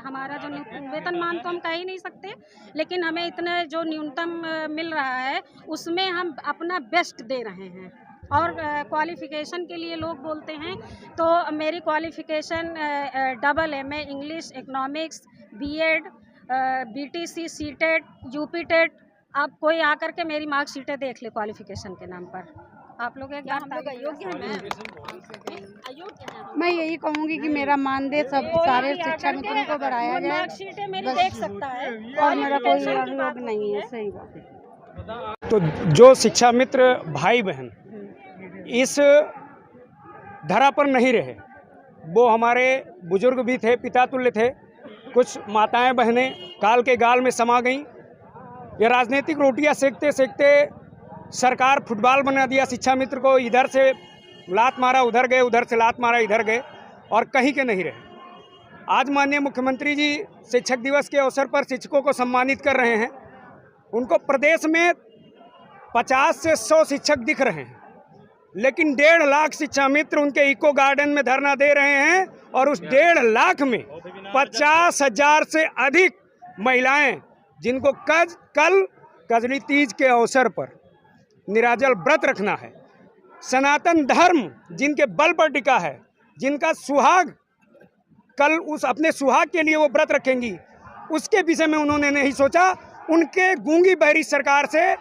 हमारा जो वेतनमान तो हम कह ही नहीं सकते, लेकिन हमें इतना जो न्यूनतम मिल रहा है उसमें हम अपना बेस्ट दे रहे हैं। और क्वालिफ़िकेशन के लिए लोग बोलते हैं तो मेरी क्वालिफ़िकेशन डबल है। मैं English, economics, BEd, BTC, CTET, UPTET, आप कोई आकर के मेरी मार्कशीटें देख ले क्वालिफ़िकेशन के नाम पर। आप लोग एक बार योग्य हैं। मैं यही कहूँगी कि मेरा मानदेय सब सारे शिक्षा मित्रों को बढ़ाया जाए। मार्कशीटें मेरी देख सकता है और मेरा कोई अभियोग नहीं है। सही बात है। तो जो शिक्षा मित्र भाई बहन इस धरा पर नहीं रहे, वो हमारे बुजुर्ग भी थे, पिता तुल्य थे। कुछ माताएं बहनें काल के गाल में समा गईं। ये राजनीतिक रोटियां सेकते सेकते सरकार फुटबॉल बना दिया शिक्षा मित्र को। इधर से लात मारा उधर गए, उधर से लात मारा इधर गए और कहीं के नहीं रहे। आज माननीय मुख्यमंत्री जी शिक्षक दिवस के अवसर पर शिक्षकों को सम्मानित कर रहे हैं। उनको प्रदेश में 50 से 100 शिक्षक दिख रहे हैं, लेकिन 1.5 लाख शिक्षा मित्र उनके इको गार्डन में धरना दे रहे हैं और उस 1.5 लाख में 50,000 से अधिक महिलाएं जिनको कल कजली तीज के अवसर पर निराजल व्रत रखना है, सनातन धर्म जिनके बल पर टिका है, जिनका सुहाग कल उस अपने सुहाग के लिए वो व्रत रखेंगी, उसके विषय में उन्होंने नहीं सोचा। उनके गूंगी बहरी सरकार से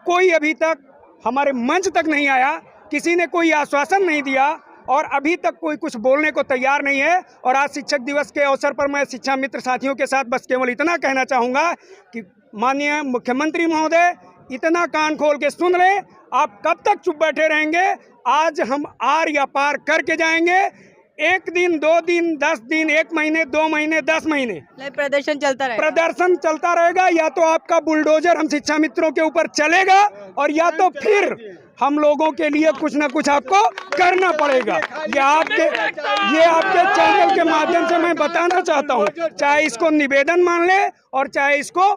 कोई अभी तक हमारे मंच तक नहीं आया, किसी ने कोई आश्वासन नहीं दिया और अभी तक कोई कुछ बोलने को तैयार नहीं है। और आज शिक्षक दिवस के अवसर पर मैं शिक्षा मित्र साथियों के साथ बस केवल इतना कहना चाहूँगा कि माननीय मुख्यमंत्री महोदय इतना कान खोल के सुन लें, आप कब तक चुप बैठे रहेंगे? आज हम आर या पार करके जाएंगे। 1 दिन, 2 दिन, 10 दिन, 1 महीने, 2 महीने, 10 महीने प्रदर्शन चलता रहेगा। प्रदर्शन चलता रहेगा। या तो आपका बुलडोजर हम शिक्षा मित्रों के ऊपर चलेगा और या तो फिर हम लोगों के लिए कुछ ना कुछ आपको करना पड़ेगा। ये आपके चैनल के माध्यम से मैं बताना चाहता हूँ, चाहे इसको निवेदन मान ले और चाहे इसको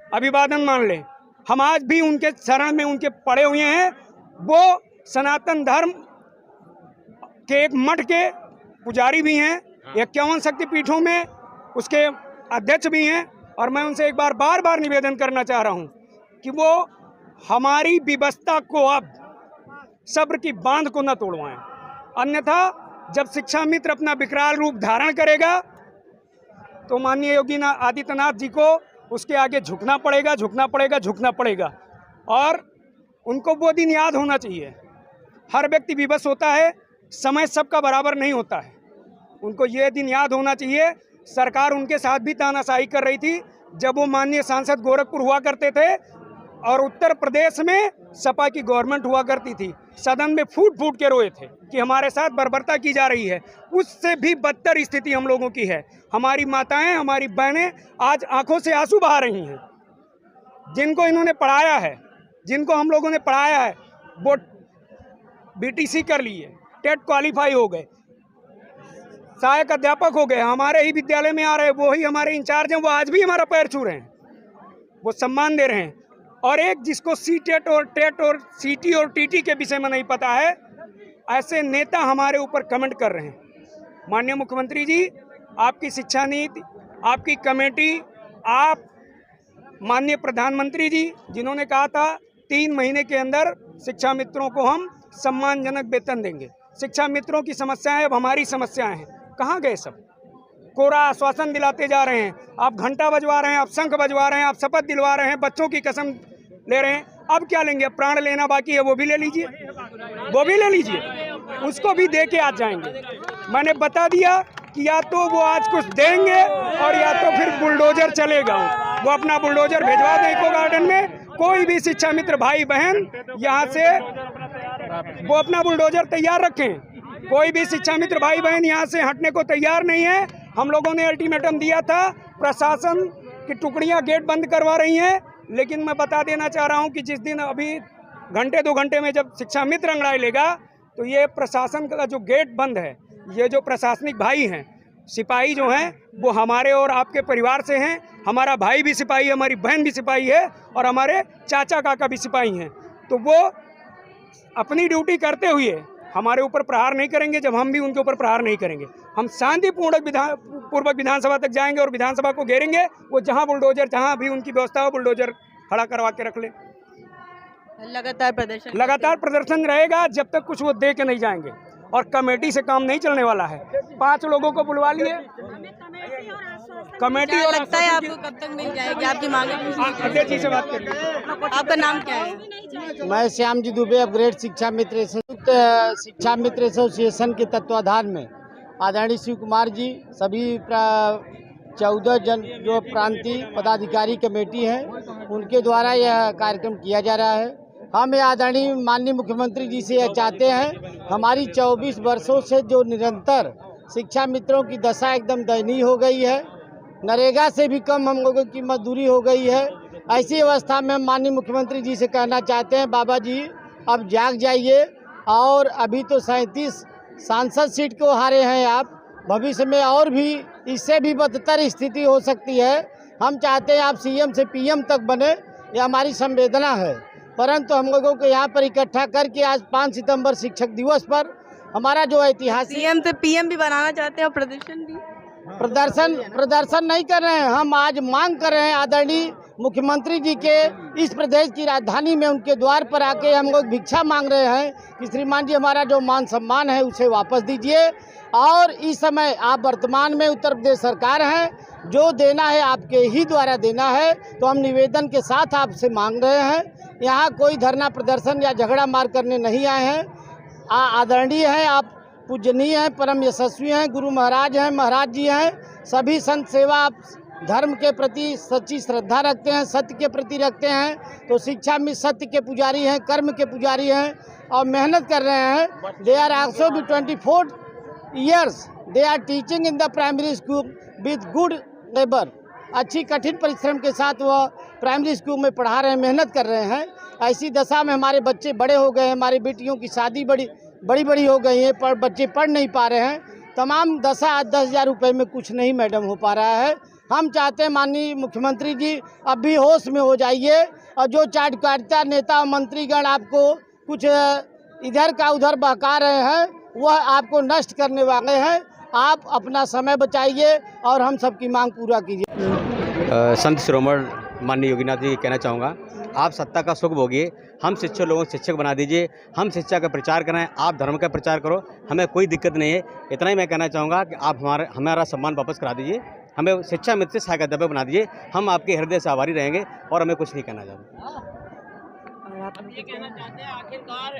अभिवादन मान ले, हम आज भी उनके शरण में उनके पड़े हुए हैं। वो सनातन धर्म के एक मठ के पुजारी भी हैं, 51 शक्तिपीठों में उसके अध्यक्ष भी हैं। और मैं उनसे एक बार बार निवेदन करना चाह रहा हूं कि वो हमारी विवस्था को अब सब्र की बांध को न तोड़वाएं, अन्यथा जब शिक्षा मित्र अपना विकराल रूप धारण करेगा तो माननीय योगी आदित्यनाथ जी को उसके आगे झुकना पड़ेगा, झुकना पड़ेगा, झुकना पड़ेगा। और उनको वो दिन याद होना चाहिए। हर व्यक्ति विवश होता है, समय सबका बराबर नहीं होता है। उनको ये दिन याद होना चाहिए। सरकार उनके साथ भी तानाशाही कर रही थी जब वो माननीय सांसद गोरखपुर हुआ करते थे और उत्तर प्रदेश में सपा की गवर्नमेंट हुआ करती थी। सदन में फूट फूट के रोए थे कि हमारे साथ बर्बरता की जा रही है। उससे भी बदतर स्थिति हम लोगों की है। हमारी माताएं, हमारी बहनें आज आंखों से आंसू बहा रही हैं। जिनको इन्होंने पढ़ाया है, जिनको हम लोगों ने पढ़ाया है, वो बीटीसी कर लिए, टेट क्वालिफाई हो गए, सहायक अध्यापक हो गए, हमारे ही विद्यालय में आ रहे, वो ही हमारे इंचार्ज हैं, वो आज भी हमारा पैर छू रहे हैं, वो सम्मान दे रहे हैं। और एक जिसको सी-टेट और टेट और सीटी और टीटी के विषय में नहीं पता है, ऐसे नेता हमारे ऊपर कमेंट कर रहे हैं। माननीय मुख्यमंत्री जी, आपकी शिक्षा नीति, आपकी कमेटी, आप माननीय प्रधानमंत्री जी जिन्होंने कहा था 3 महीने के अंदर शिक्षा मित्रों को हम सम्मानजनक वेतन देंगे। शिक्षा मित्रों की समस्याएं अब हमारी समस्याएं हैं। कहाँ गए सब? कोरा आश्वासन दिलाते जा रहे हैं। आप घंटा बजवा रहे हैं, आप शंख बजवा रहे हैं, आप शपथ दिलवा रहे हैं, बच्चों की कसम ले रहे हैं। अब क्या लेंगे? प्राण लेना बाकी है, वो भी ले लीजिए, वो भी ले लीजिए, उसको भी दे के आज जाएंगे। मैंने बता दिया कि या तो वो आज कुछ देंगे और या तो फिर बुलडोजर चलेगा। वो अपना बुलडोजर भिजवा दें इको गार्डन में। कोई भी शिक्षा मित्र भाई बहन यहाँ से वो अपना बुलडोजर तैयार रखें। कोई भी शिक्षा मित्र भाई बहन यहाँ से हटने को तैयार नहीं है। हम लोगों ने अल्टीमेटम दिया था, प्रशासन की टुकड़ियाँ गेट बंद करवा रही हैं, लेकिन मैं बता देना चाह रहा हूँ कि जिस दिन अभी घंटे 2 घंटे में जब शिक्षा मित्र अंगड़ाई लेगा तो ये प्रशासन का जो गेट बंद है, ये जो प्रशासनिक भाई हैं, सिपाही जो हैं, वो हमारे और आपके परिवार से हैं। हमारा भाई भी सिपाही है, हमारी बहन भी सिपाही है और हमारे चाचा काका भी सिपाही हैं। तो वो अपनी ड्यूटी करते हुए हमारे ऊपर प्रहार नहीं करेंगे जब हम भी उनके ऊपर प्रहार नहीं करेंगे। हम शांतिपूर्वक विधानसभा तक जाएंगे और विधानसभा को घेरेंगे। वो जहां बुलडोजर, जहां भी उनकी व्यवस्था हो, बुलडोजर खड़ा करवा के रख ले। लगातार प्रदर्शन रहेगा जब तक कुछ वो दे के नहीं जाएंगे। और कमेटी से काम नहीं चलने वाला है। 5 लोगों को बुलवा लिए, कमेटी और लगता है आपको कब तक मिल जाएगी आपकी मांगे? अध्यक्ष जी से बात करिए। आपका नाम क्या है? मैं श्याम जी दुबे, अपग्रेड शिक्षा मित्र संयुक्त शिक्षा मित्र एसोसिएशन के तत्वाधान में आदरणीय शिव कुमार जी, सभी 14 जन जो प्रांतीय पदाधिकारी कमेटी है, उनके द्वारा यह कार्यक्रम किया जा रहा है। हम आदरणीय माननीय मुख्यमंत्री जी से यह चाहते हैं, हमारी 24 वर्षों से जो निरंतर शिक्षा मित्रों की दशा एकदम दयनीय हो गई है, नरेगा से भी कम हम लोगों की मजदूरी हो गई है। ऐसी अवस्था में हम माननीय मुख्यमंत्री जी से कहना चाहते हैं, बाबा जी अब जाग जाइए। और अभी तो 37 सांसद सीट को हारे हैं आप, भविष्य में और भी इससे भी बदतर स्थिति हो सकती है। हम चाहते हैं आप सीएम से पीएम तक बने, यह हमारी संवेदना है। परंतु हम लोगों को यहाँ पर इकट्ठा करके आज 5 सितंबर शिक्षक दिवस पर हमारा जो ऐतिहासिक सीएम से पीएम भी बनाना चाहते हैं और प्रदर्शन नहीं कर रहे हैं। हम आज मांग कर रहे हैं आदरणीय मुख्यमंत्री जी के इस प्रदेश की राजधानी में उनके द्वार पर आके हम लोग भिक्षा मांग रहे हैं कि श्रीमान जी हमारा जो मान सम्मान है उसे वापस दीजिए। और इस समय आप वर्तमान में उत्तर प्रदेश सरकार हैं, जो देना है आपके ही द्वारा देना है। तो हम निवेदन के साथ आपसे मांग रहे हैं यहाँ कोई धरना प्रदर्शन या झगड़ा मार करने नहीं आए हैं। आदरणीय हैं आप, पूजनीय हैं, परम यशस्वी हैं, गुरु महाराज हैं, महाराज जी हैं। सभी संत सेवा धर्म के प्रति सच्ची श्रद्धा रखते हैं, सत्य के प्रति रखते हैं। तो शिक्षा में सत्य के पुजारी हैं, कर्म के पुजारी हैं और मेहनत कर रहे हैं। दे आर आल्सो भी 24 years they are teaching in the primary school with good labour. अच्छी कठिन परिश्रम के साथ वह प्राइमरी स्कूल में पढ़ा रहे हैं, मेहनत कर रहे हैं। ऐसी दशा में हमारे बच्चे बड़े हो गए हैं, हमारी बेटियों की शादी बड़ी हो गई है, पर बच्चे पढ़ नहीं पा रहे हैं। तमाम दशा 10,000 रुपये में कुछ नहीं मैडम हो पा रहा है। हम चाहते हैं माननीय मुख्यमंत्री जी अब भी होश में हो जाइए और जो चाटकारिता नेता मंत्रीगण आपको कुछ इधर का उधर बहका रहे हैं वह आपको नष्ट करने वाले हैं। आप अपना समय बचाइए और हम सबकी मांग पूरा कीजिए। संत शिरोमणि माननीय योगीनाथ जी कहना चाहूँगा, आप सत्ता का सुख भोगिए, हम शिक्षक लोगों को शिक्षक बना दीजिए, हम शिक्षा का प्रचार कराएं, आप धर्म का प्रचार करो, हमें कोई दिक्कत नहीं है। इतना ही मैं कहना चाहूँगा कि आप हमारा सम्मान वापस करा दीजिए, हमें शिक्षा मित्र से सहायक अध्यापक बना दीजिए, हम आपके हृदय से आभारी रहेंगे और हमें कुछ नहीं कहना चाहते। आप ये कहना चाहते हैं आखिरकार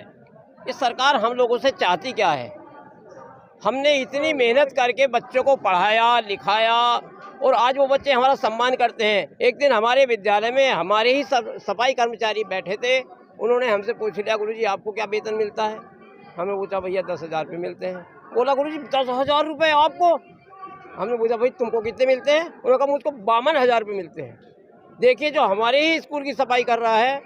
ये सरकार हम लोगों से चाहती क्या है? हमने इतनी मेहनत करके बच्चों को पढ़ाया लिखाया और आज वो बच्चे हमारा सम्मान करते हैं। एक दिन हमारे विद्यालय में हमारे ही सफाई कर्मचारी बैठे थे, उन्होंने हमसे पूछ लिया, गुरुजी आपको क्या वेतन मिलता है? हमने पूछा भैया 10,000 रुपये मिलते हैं। बोला गुरुजी 10,000 रुपये आपको? हमने पूछा भाई तुमको कितने मिलते हैं? उन्होंने कहा मुझको 52,000 रुपये मिलते हैं। देखिए जो हमारे ही स्कूल की सफाई कर रहा है,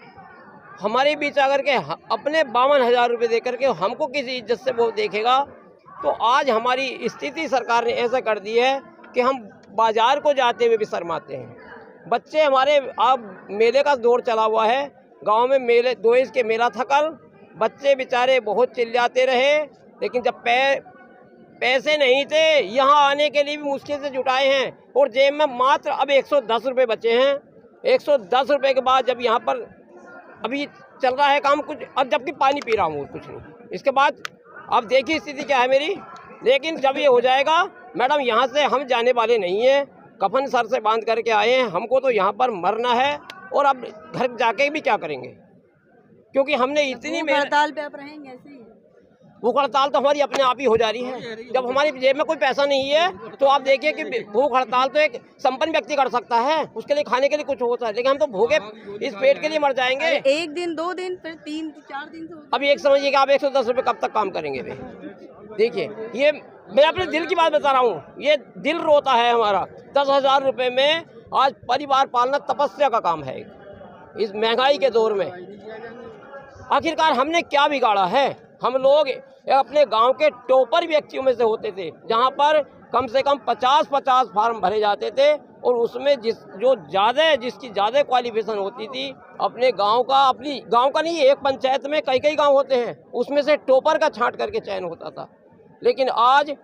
हमारे बीच आकर के अपने 52,000 रुपये दे करके हमको किसी इज्जत से वो देखेगा, तो आज हमारी स्थिति सरकार ने ऐसा कर दी है कि हम बाजार को जाते हुए भी शर्माते हैं। बच्चे हमारे अब मेले का दौर चला हुआ है, गांव में मेले 2 के मेला था कल, बच्चे बेचारे बहुत चिल्लाते रहे, लेकिन जब पैसे नहीं थे यहाँ आने के लिए भी मुश्किल से जुटाए हैं और जेब में मात्र अब 110 रुपये बचे हैं। 110 रुपये के बाद जब यहाँ पर अभी चल रहा है काम कुछ, अब जबकि पानी पी रहा हूँ कुछ नहीं। इसके बाद अब देखिए स्थिति क्या है मेरी। लेकिन जब ये हो जाएगा मैडम, यहाँ से हम जाने वाले नहीं हैं, कफन सर से बांध करके आए हैं, हमको तो यहाँ पर मरना है और अब घर जाके भी क्या करेंगे, क्योंकि हमने इतनी हड़ताल पे आप रहेंगे ऐसे ही। भूख हड़ताल तो हमारी अपने आप ही हो जा रही है। जब हमारी जेब में कोई पैसा नहीं है तो आप देखिए कि भूख हड़ताल तो एक संपन्न व्यक्ति कर सकता है, उसके लिए खाने के लिए कुछ होता है, लेकिन हम तो भूखे इस पेट के लिए मर जाएंगे। 1 दिन 2 दिन फिर 3-4 दिन से अभी एक समझिए कि आप 110 रुपये कब तक काम करेंगे वे? देखिए ये मैं अपने दिल की बात बता रहा हूँ, ये दिल रोता है हमारा। 10,000 रुपये में आज परिवार पालना तपस्या का काम है इस महंगाई के दौर में। आखिरकार हमने क्या बिगाड़ा है? हम लोग अपने गांव के टॉपर व्यक्तियों में से होते थे, जहां पर कम से कम 50-50 फार्म भरे जाते थे और उसमें जिसकी ज़्यादा क्वालिफिकेशन होती थी अपने अपनी गांव का नहीं, एक पंचायत में कई गांव होते हैं, उसमें से टॉपर का छांट करके चयन होता था। लेकिन आज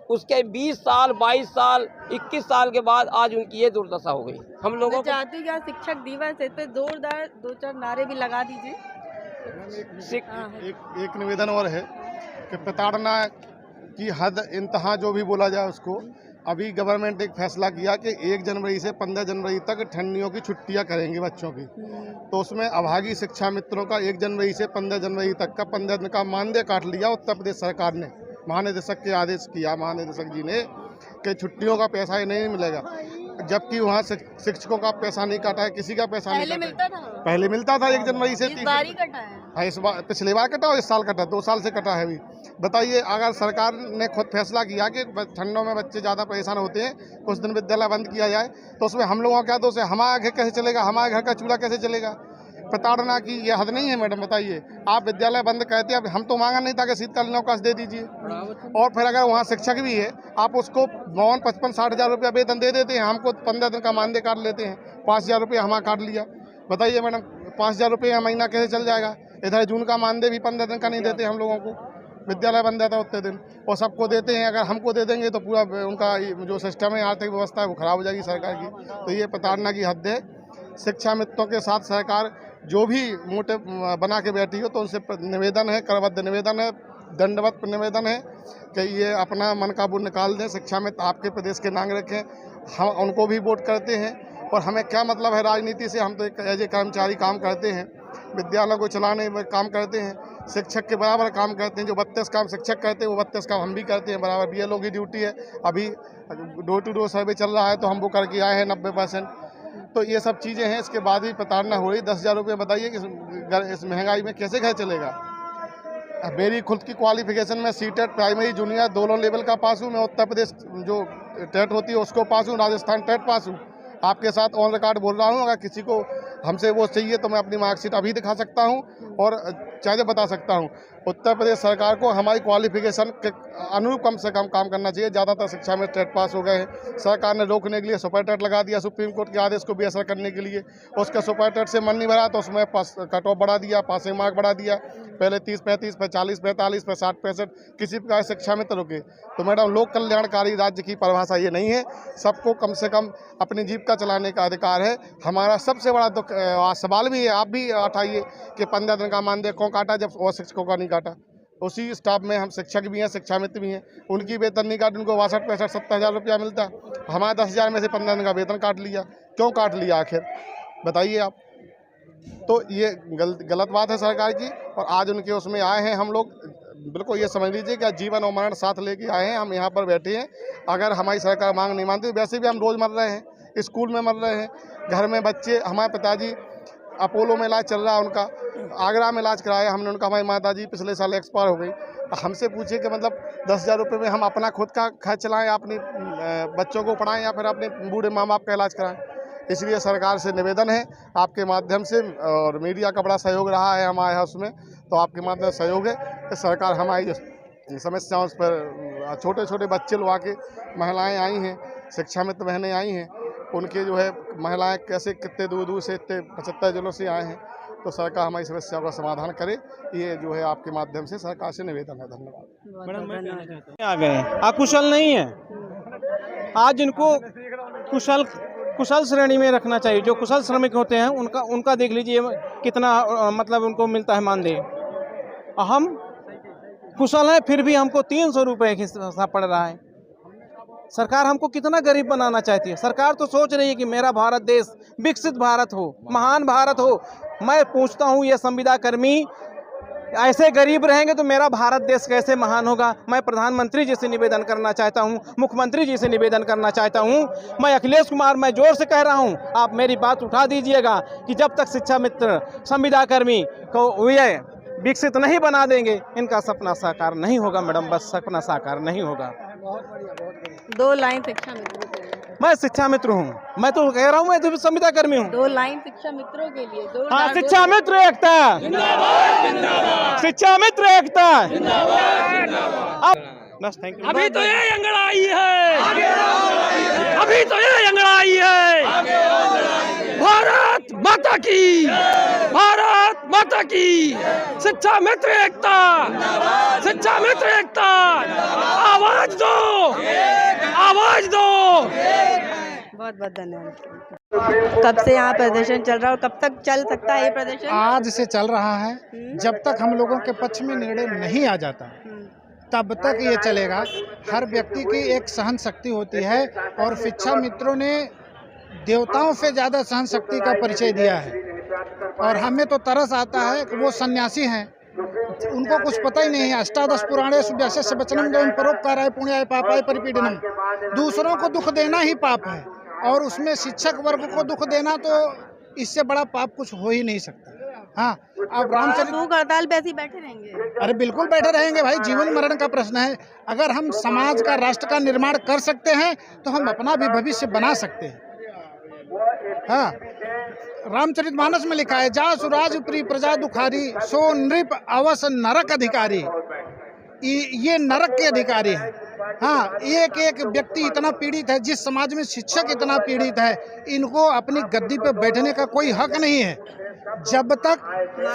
उसके 20 साल 22 साल 21 साल के बाद आज उनकी ये दुर्दशा हो गई। हम लोगों को चाहती क्या शिक्षक दिवस इस पे जोरदार 2-4 नारे भी लगा दीजिए। एक निवेदन और है कि प्रताड़ना की हद इंतहा जो भी बोला जाए उसको। अभी गवर्नमेंट एक फैसला किया कि 1 जनवरी से 15 जनवरी तक ठंडियों की छुट्टियां करेंगे बच्चों की, तो उसमें अभागी शिक्षा मित्रों का 1 जनवरी से 15 जनवरी तक का 15 दिन का मानदेय काट लिया उत्तर प्रदेश सरकार ने। महानिदेशक के आदेश किया महानिदेशक जी ने कि छुट्टियों का पैसा ही नहीं मिलेगा, जबकि वहाँ शिक्षकों का पैसा नहीं काटा है, किसी का पैसा नहीं काटा। पहले मिलता था 1 जनवरी से। इस बार ही कटा है। हाँ, इस बार पिछली बार कटा और इस साल कटा, 2 साल से कटा है अभी। बताइए, अगर सरकार ने खुद फैसला किया कि ठंडों में बच्चे ज़्यादा परेशान होते हैं, कुछ दिन विद्यालय बंद किया जाए, तो उसमें हम लोगों का क्या दोष है? हमारा घर कैसे चलेगा? हमारे घर का चूल्हा कैसे चलेगा? प्रताड़ना की ये हद नहीं है मैडम? बताइए, आप विद्यालय बंद कहते हैं, अब हम तो मांगा नहीं था कि शीतकालीन अवकाश दे दीजिए, और फिर अगर वहाँ शिक्षक भी है आप उसको 55-60 हज़ार रुपया वेतन दे देते हैं, हमको 15 दिन का मानदेय काट लेते हैं, 5,000 रुपये हमारा काट लिया। बताइए मैडम, 5,000 रुपये महीना कैसे चल जाएगा? इधर जून का मानदेय भी 15 दिन का नहीं देते हम लोगों को, विद्यालय बंद रहता है उतने दिन, और सबको देते हैं। अगर हमको दे देंगे तो पूरा उनका जो सिस्टम है, आर्थिक व्यवस्था है, वो खराब हो जाएगी सरकार की। तो ये प्रताड़ना की हद है। शिक्षा मित्रों के साथ सरकार जो भी मोटे बना के बैठी हो, तो उनसे निवेदन है, करबद्ध निवेदन है, दंडवत निवेदन है कि ये अपना मन काबू निकाल दें। शिक्षा मित्र आपके प्रदेश के नाम रखें, हम उनको भी वोट करते हैं, और हमें क्या मतलब है राजनीति से? हम तो एक एज ए कर्मचारी काम करते हैं। विद्यालयों को चलाने में काम करते हैं, शिक्षक के बराबर काम करते हैं। जो 32 काम शिक्षक करते हैं वो 32 काम हम भी करते हैं बराबर। BLO की ड्यूटी है। अभी डोर टू डोर सर्वे चल रहा है तो हम वो करके आए हैं 90%। तो ये सब चीज़ें हैं। इसके बाद भी प्रताड़ना हो रही। 10,000 रुपये बताइए कि इस महंगाई में कैसे घर चलेगा। मेरी खुद की क्वालिफिकेशन में C.TET प्राइमरी जूनियर दोनों लेवल का पास हूँ। मैं उत्तर प्रदेश जो टेट होती है उसको पास हूँ, राजस्थान टेट पास हूँ। आपके साथ ऑन रिकॉर्ड बोल रहा हूँ। अगर किसी को हमसे वो चाहिए तो मैं अपनी मार्कशीट अभी दिखा सकता हूँ और चाहे बता सकता हूँ। उत्तर प्रदेश सरकार को हमारी क्वालिफिकेशन के अनुरूप कम से कम काम करना चाहिए। ज़्यादातर शिक्षा में टेट पास हो गए हैं। सरकार ने रोकने के लिए सुपर टेट लगा दिया, सुप्रीम कोर्ट के आदेश को बेअसर करने के लिए। उसके सुपर टेट से मन नहीं भरा तो उसमें कट ऑफ बढ़ा दिया, पासिंग मार्क बढ़ा दिया। पहले 30-35 पे 40-45 पे 60-65 किसी प्रकार शिक्षा में तो रुके। तो मैडम लोक कल्याणकारी राज्य की परिभाषा ये नहीं है। सबको कम से कम अपनी जीविका चलाने का अधिकार है। हमारा सबसे बड़ा दुख सवाल भी है, आप भी उठाइए कि 15 दिन का मानदेय क्यों काटा जब और शिक्षकों का नहीं काटा। उसी स्टाफ में हम शिक्षक भी हैं, शिक्षा मित्र भी हैं, उनकी वेतन नहीं काटी। उनको 62-65-70,000 रुपया मिलता, हमारे 10,000 में से 15 दिन का वेतन काट लिया। क्यों काट लिया आखिर बताइए आप। तो ये गलत बात है सरकार की। और आज उनके उसमें आए हैं हम लोग। बिल्कुल ये समझ लीजिए कि जीवन और मरण साथ लेके आए हैं। हम यहाँ पर बैठे हैं। अगर हमारी सरकार मांग नहीं मानती, वैसे भी हम रोज़ मर रहे हैं, स्कूल में मर रहे हैं, घर में बच्चे। हमारे पिताजी अपोलो में इलाज चल रहा है उनका, आगरा में इलाज कराया हमने उनका। हमारी माताजी पिछले साल एक्सपायर हो गई। हमसे पूछिए कि मतलब 10,000 रुपये में हम अपना खुद का खर्च चलाएँ, अपने बच्चों को पढ़ाएँ या फिर अपने बूढ़े माँ बाप का इलाज कराएँ। इसलिए सरकार से निवेदन है आपके माध्यम से, और मीडिया का बड़ा सहयोग रहा है हमारे यहाँ उसमें, तो आपके माध्यम से सहयोग है कि सरकार हमारी समस्याओं पर, छोटे छोटे बच्चे लोग आके महिलाएं आई हैं, शिक्षा मित्र बहनें आई हैं, उनके जो है महिलाएं कैसे कितने दूर दूर से, इतने 75 जिलों से आए हैं। तो सरकार हमारी समस्याओं का समाधान करे, ये जो है आपके माध्यम से सरकार से निवेदन है। धन्यवाद। आ गए अकुशल नहीं है, आज इनको कुशल श्रेणी में रखना चाहिए। जो कुशल श्रमिक होते हैं उनका देख लीजिए कितना मतलब उनको मिलता है मानदेय। हम कुशल हैं फिर भी हमको 300 रुपये हिस्सा पड़ रहा है। सरकार हमको कितना गरीब बनाना चाहती है। सरकार तो सोच रही है कि मेरा भारत देश विकसित भारत हो, महान भारत हो। मैं पूछता हूँ ये संविदा कर्मी ऐसे गरीब रहेंगे तो मेरा भारत देश कैसे महान होगा। मैं प्रधानमंत्री जी से निवेदन करना चाहता हूं, मुख्यमंत्री जी से निवेदन करना चाहता हूं। मैं अखिलेश कुमार, मैं जोर से कह रहा हूं, आप मेरी बात उठा दीजिएगा कि जब तक शिक्षा मित्र संविदा कर्मी को ये विकसित नहीं बना देंगे, इनका सपना साकार नहीं होगा। मैडम बस सपना साकार नहीं होगा। 2 लाइन शिक्षा मित्रों के लिए। मैं शिक्षा मित्र हूँ, मैं तो कह रहा हूँ, मैं तो संविदा कर्मी हूँ। 2 लाइन शिक्षा मित्रों के लिए। 2 हाँ, शिक्षा मित्र एकता, शिक्षा मित्र एकता। बस थैंक यू। अभी तो ये अंगड़ाई है, अभी तो ये अंगड़ाई है। भारत माता की, भारत माता की। शिक्षा मित्र एकता, शिक्षा मित्र एकता। आवाज दो, आवाज दो। बहुत बहुत धन्यवाद। कब से यहाँ प्रदर्शन चल रहा है और कब तक चल सकता है ये प्रदर्शन? आज से चल रहा है। जब तक हम लोगों के पक्ष में निर्णय नहीं आ जाता तब तक ये चलेगा। हर व्यक्ति की एक सहन शक्ति होती है और शिक्षा मित्रों ने देवताओं से ज़्यादा सहन शक्ति का परिचय दिया है। और हमें तो तरस आता है कि वो सन्यासी हैं, उनको कुछ पता ही नहीं है। अष्टादश पुराणेषु व्यासस्य वचनं द्वयं परोपकाराय पुण्याय पापाय परिपीडनम। दूसरों को दुख देना ही पाप है और उसमें शिक्षक वर्ग को दुख देना तो इससे बड़ा पाप कुछ हो ही नहीं सकता। हाँ, अब रामचरित भूख हड़ताल पे ऐसे ही बैठे रहेंगे? अरे बिल्कुल बैठे रहेंगे भाई, जीवन मरण का प्रश्न है। अगर हम समाज का, राष्ट्र का निर्माण कर सकते हैं तो हम अपना भी भविष्य बना सकते हैं। हाँ, रामचरितमानस में लिखा है, जा सुराज प्रिय प्रजा दुखारी, सो नृप अवस नरक अधिकारी। ये नरक के अधिकारी हैं। हाँ, एक एक व्यक्ति इतना पीड़ित है, जिस समाज में शिक्षक इतना पीड़ित है, इनको अपनी गद्दी पे बैठने का कोई हक नहीं है। जब तक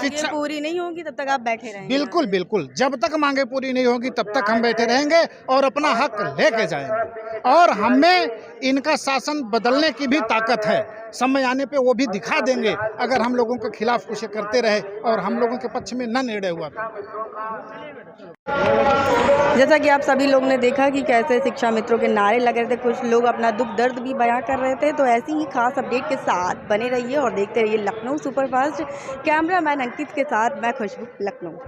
शिक्षा पूरी नहीं होगी तब तक आप बैठे रहेंगे? बिल्कुल बिल्कुल, जब तक मांगे पूरी नहीं होगी तब तक हम बैठे रहेंगे और अपना हक लेके जाएंगे। और हमें इनका शासन बदलने की भी ताकत है। समय आने पे वो भी दिखा देंगे अगर हम लोगों के खिलाफ कुछ करते रहे और हम लोगों के पक्ष में न निर्णय हुआ था। जैसा कि आप सभी लोग ने देखा कि कैसे शिक्षा मित्रों के नारे लग रहे थे, कुछ लोग अपना दुख दर्द भी बयां कर रहे थे। तो ऐसी ही खास अपडेट के साथ बने रहिए और देखते रहिए लखनऊ सुपरफास्ट। कैमरामैन अंकित के साथ मैं खुशबू, लखनऊ।